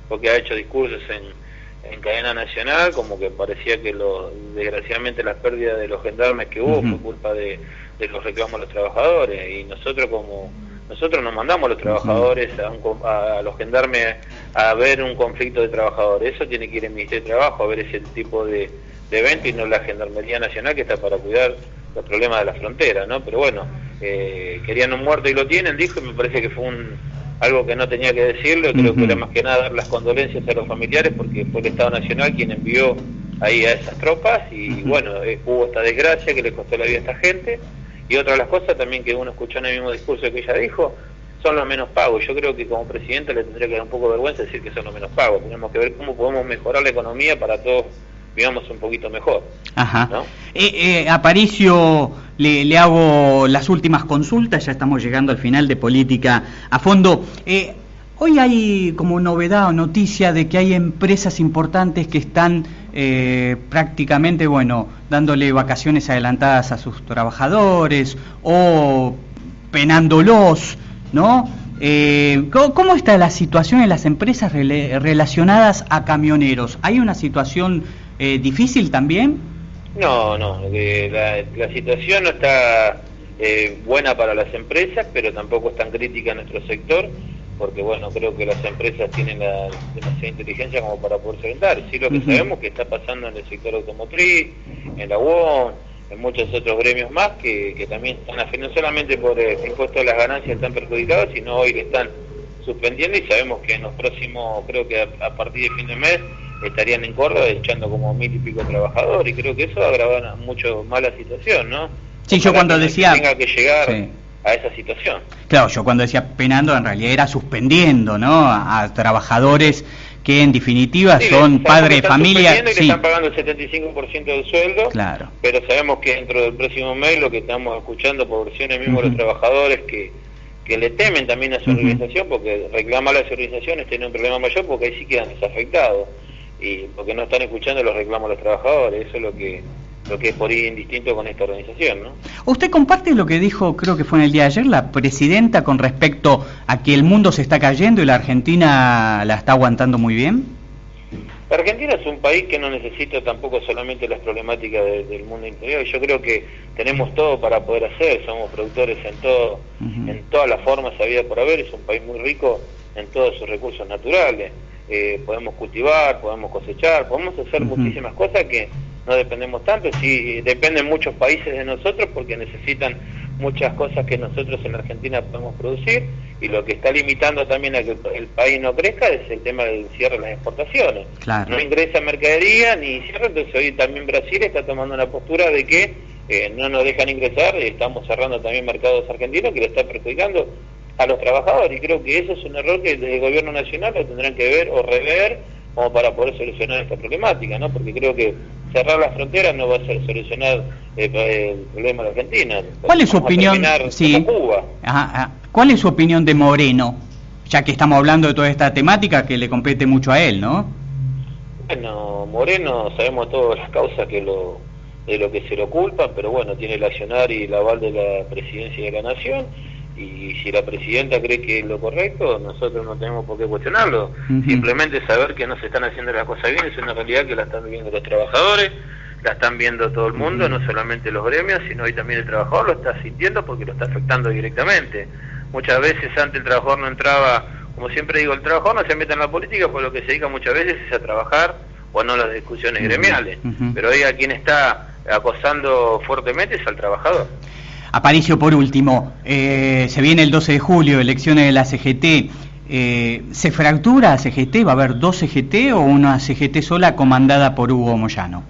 porque ha hecho discursos en cadena nacional, como que parecía que desgraciadamente las pérdidas de los gendarmes que hubo fue culpa de los reclamos a los trabajadores, y nosotros nos mandamos a los trabajadores, a los gendarmes, a ver un conflicto de trabajadores. Eso tiene que ir el Ministerio de Trabajo a ver ese tipo de evento, y no la Gendarmería Nacional, que está para cuidar los problemas de la frontera, ¿no? Pero bueno, querían un muerto y lo tienen, dijo, y me parece que fue algo que no tenía que decirlo. Creo que era más que nada dar las condolencias a los familiares, porque fue el Estado Nacional quien envió ahí a esas tropas, y bueno, hubo esta desgracia que le costó la vida a esta gente. Y otra de las cosas también que uno escuchó en el mismo discurso que ella dijo, son los menos pagos. Yo creo que como presidenta le tendría que dar un poco de vergüenza decir que son los menos pagos. Tenemos que ver cómo podemos mejorar la economía para todos vivamos un poquito mejor. Ajá. ¿No? Aparicio, le hago las últimas consultas, ya estamos llegando al final de Política a Fondo. Hoy hay como novedad o noticia de que hay empresas importantes que están prácticamente, dándole vacaciones adelantadas a sus trabajadores o penándolos, ¿no? ¿Cómo está la situación en las empresas relacionadas a camioneros? ¿Hay una situación difícil también? No, la situación no está buena para las empresas, pero tampoco es tan crítica en nuestro sector, porque creo que las empresas tienen la demasiada inteligencia como para poder solventar. Sí, lo que sabemos que está pasando en el sector automotriz, en la UON, en muchos otros gremios más, que también están afectados, no solamente por el impuesto de las ganancias están perjudicados, sino hoy le están suspendiendo, y sabemos que en los próximos, creo que a partir de fin de mes, estarían en Córdoba echando como 1000 y pico trabajadores, y creo que eso agrava mucho más la situación, ¿no? Sí, yo cuando decía... tenga que llegar a esa situación. Claro, yo cuando decía penando, en realidad era suspendiendo, ¿no? A trabajadores que en definitiva son padres de familia. Y le están pagando el 75% del sueldo, pero sabemos que dentro del próximo mes lo que estamos escuchando por versiones mismos de los trabajadores que le temen también a su organización, porque reclamar a las organizaciones tiene un problema mayor, porque ahí sí quedan desafectados, y porque no están escuchando los reclamos a los trabajadores. Eso es lo que es por ahí indistinto con esta organización, ¿no? ¿Usted comparte lo que dijo, creo que fue en el día de ayer, la presidenta con respecto a que el mundo se está cayendo y la Argentina la está aguantando muy bien? La Argentina es un país que no necesita tampoco solamente las problemáticas del mundo interior. Yo creo que tenemos todo para poder hacer, somos productores en todas las formas habidas por haber. Es un país muy rico en todos sus recursos naturales. Podemos cultivar, podemos cosechar, podemos hacer muchísimas cosas que no dependemos tanto. Sí, dependen muchos países de nosotros porque necesitan muchas cosas que nosotros en la Argentina podemos producir, y lo que está limitando también a que el país no crezca es el tema del cierre de las exportaciones. No ingresa mercadería ni cierre, entonces hoy también Brasil está tomando una postura de que no nos dejan ingresar, y estamos cerrando también mercados argentinos que le está perjudicando a los trabajadores, y creo que eso es un error que desde el gobierno nacional lo tendrán que ver o rever como para poder solucionar esta problemática, ¿no? Porque creo que cerrar las fronteras no va a ser solucionar el problema de Argentina. ¿Cuál es su opinión? Sí. Cuba. ¿Cuál es su opinión de Moreno? Ya que estamos hablando de toda esta temática que le compete mucho a él, ¿no? Bueno, Moreno, sabemos todas las causas de lo que se lo culpan, pero bueno, tiene el accionar y el aval de la presidencia de la nación, y si la presidenta cree que es lo correcto, nosotros no tenemos por qué cuestionarlo. Simplemente saber que no se están haciendo las cosas bien es una realidad que la están viendo los trabajadores, la están viendo todo el mundo, no solamente los gremios, sino hoy también el trabajador lo está sintiendo porque lo está afectando directamente. Muchas veces antes el trabajador no entraba, como siempre digo, el trabajador no se mete en la política, por lo que se dedica muchas veces es a trabajar o no las discusiones gremiales, pero hoy a quien está acosando fuertemente es al trabajador. Aparicio, por último, se viene el 12 de julio, elecciones de la CGT. ¿Se fractura CGT? ¿Va a haber dos CGT o una CGT sola comandada por Hugo Moyano?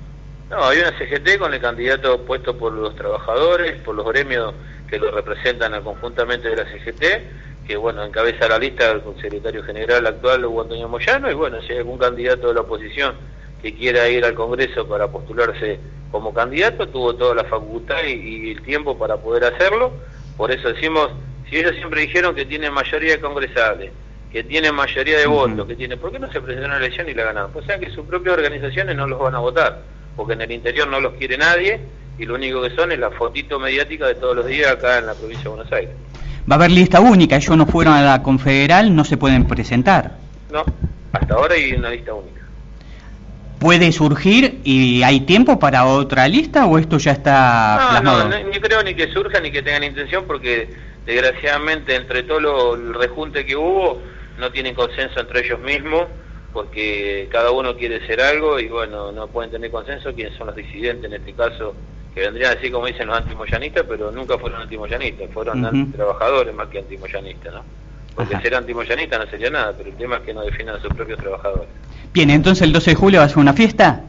No, hay una CGT con el candidato puesto por los trabajadores, por los gremios que lo representan conjuntamente de la CGT, que bueno, encabeza la lista el secretario general actual, Hugo Antonio Moyano, y bueno, si hay algún candidato de la oposición que quiera ir al Congreso para postularse como candidato, tuvo toda la facultad y el tiempo para poder hacerlo. Por eso decimos, si ellos siempre dijeron que tienen mayoría de congresales, que tienen mayoría de votos, que tienen, ¿por qué no se presentaron a la elección y la ganaron? O sea que sus propias organizaciones no los van a votar, porque en el interior no los quiere nadie, y lo único que son es la fotito mediática de todos los días acá en la provincia de Buenos Aires. Va a haber lista única, ellos no fueron a la confederal, no se pueden presentar. No, hasta ahora hay una lista única. ¿Puede surgir y hay tiempo para otra lista o esto ya está plasmado? No, ni creo ni que surja ni que tengan intención, porque desgraciadamente entre todo el rejunte que hubo no tienen consenso entre ellos mismos, porque cada uno quiere ser algo y bueno, no pueden tener consenso quiénes son los disidentes en este caso, que vendrían así como dicen los antimoyanistas, pero nunca fueron antimoyanistas, fueron antitrabajadores más que antimoyanistas, ¿no? Porque ser antimoyanista no sería nada, pero el tema es que no definan a sus propios trabajadores. Bien, entonces el 12 de julio va a ser una fiesta.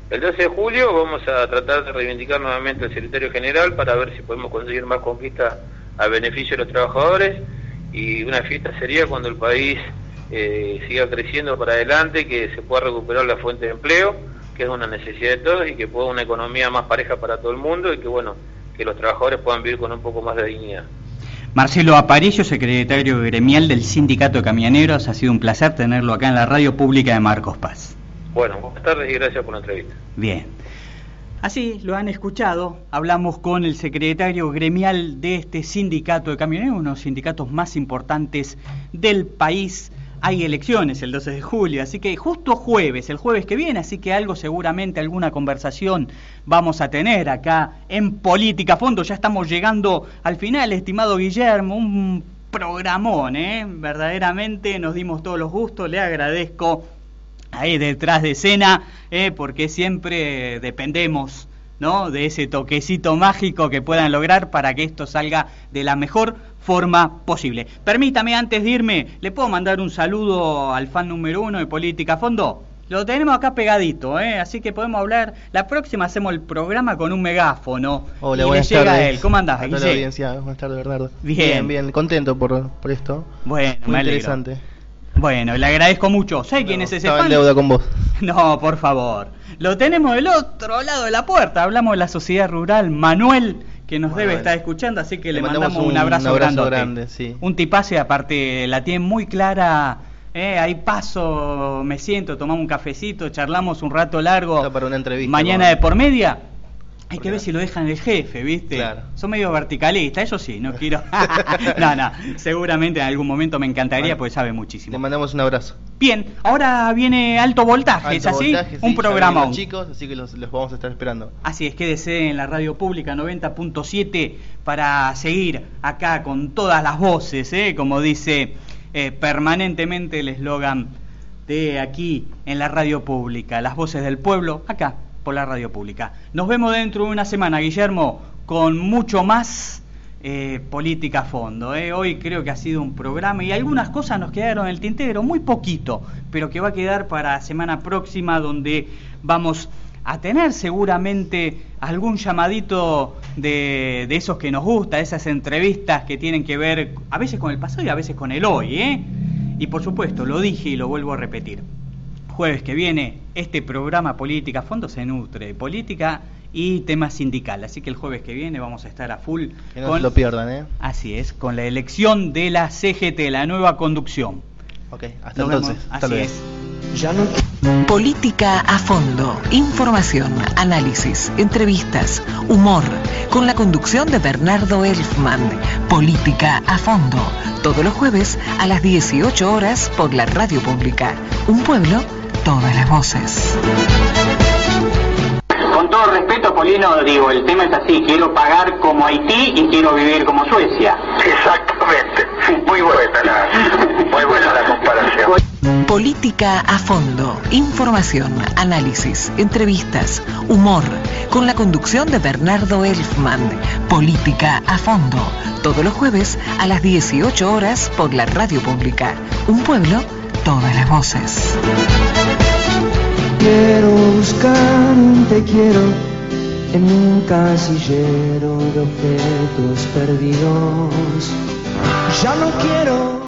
El 12 de julio vamos a tratar de reivindicar nuevamente al secretario general para ver si podemos conseguir más conquistas a beneficio de los trabajadores, y una fiesta sería cuando el país siga creciendo para adelante, que se pueda recuperar la fuente de empleo, que es una necesidad de todos, y que pueda una economía más pareja para todo el mundo, y que bueno, que los trabajadores puedan vivir con un poco más de dignidad. Marcelo Aparicio, secretario gremial del Sindicato de Camioneros, ha sido un placer tenerlo acá en la radio pública de Marcos Paz. Bueno, buenas tardes y gracias por la entrevista. Bien. Así lo han escuchado, hablamos con el secretario gremial de este Sindicato de Camioneros, uno de los sindicatos más importantes del país. Hay elecciones el 12 de julio, así que justo jueves, el jueves que viene, así que algo seguramente, alguna conversación vamos a tener acá en Política a Fondo. Ya estamos llegando al final, estimado Guillermo, un programón, verdaderamente nos dimos todos los gustos, le agradezco ahí detrás de escena, porque siempre dependemos, ¿no?, de ese toquecito mágico que puedan lograr para que esto salga de la mejor forma posible. Permítame, antes de irme, ¿le puedo mandar un saludo al fan número 1 de Política a Fondo? Lo tenemos acá pegadito, así que podemos hablar. La próxima hacemos el programa con un megáfono. Hola, y buenas le llega tardes. A él. ¿Cómo andás, Guille? Hola, audiencia. Buenas tardes, Bernardo. Bien, contento por esto. Bueno, muy me interesante. alegro. Bueno, le agradezco mucho. ¿Sabe quién es ese Estaba fan? en deuda con vos. No, por favor. Lo tenemos del otro lado de la puerta. Hablamos de la sociedad rural, Manuel, que nos debe estar escuchando, así que le mandamos un abrazo grande, sí. Un tipazo, y aparte la tiene muy clara. Ahí paso, me siento, tomamos un cafecito, charlamos un rato largo. Para una entrevista. Mañana de por media. Hay que ver si lo dejan el jefe, ¿viste? Claro. Son medio verticalistas, eso sí, no quiero... no, seguramente en algún momento me encantaría, porque sabe muchísimo. Le mandamos un abrazo. Bien, ahora viene Alto Voltaje, ¿es así? Voltaje, un sí, programa. Los chicos, así que los vamos a estar esperando. Así es, quédese en la radio pública 90.7 para seguir acá con todas las voces, como dice permanentemente el eslogan de aquí en la radio pública, las voces del pueblo, acá por la radio pública. Nos vemos dentro de una semana, Guillermo, con mucho más Política a Fondo. Hoy creo que ha sido un programa y algunas cosas nos quedaron en el tintero, muy poquito, pero que va a quedar para la semana próxima, donde vamos a tener seguramente algún llamadito de esos que nos gusta, esas entrevistas que tienen que ver a veces con el pasado y a veces con el hoy, Y por supuesto, lo dije y lo vuelvo a repetir, jueves que viene, este programa Política a Fondo se nutre de política y temas sindicales. Así que el jueves que viene vamos a estar a full. Que no se lo pierdan, ¿eh? Así es, con la elección de la CGT, la nueva conducción. Ok, hasta entonces. Hasta luego. Política a Fondo. Información, análisis, entrevistas, humor. Con la conducción de Bernardo Elfman. Política a Fondo. Todos los jueves a las 18 horas por la radio pública. Un pueblo, todas las voces. Con todo respeto, Polino, digo, el tema es así, quiero pagar como Haití y quiero vivir como Suecia. Exactamente. Muy buena la comparación. Política a Fondo. Información, análisis, entrevistas, humor. Con la conducción de Bernardo Elfman. Política a Fondo. Todos los jueves a las 18 horas por la radio pública. Un pueblo, todas las voces. Quiero buscar un te quiero en un casillero de objetos perdidos. Ya no quiero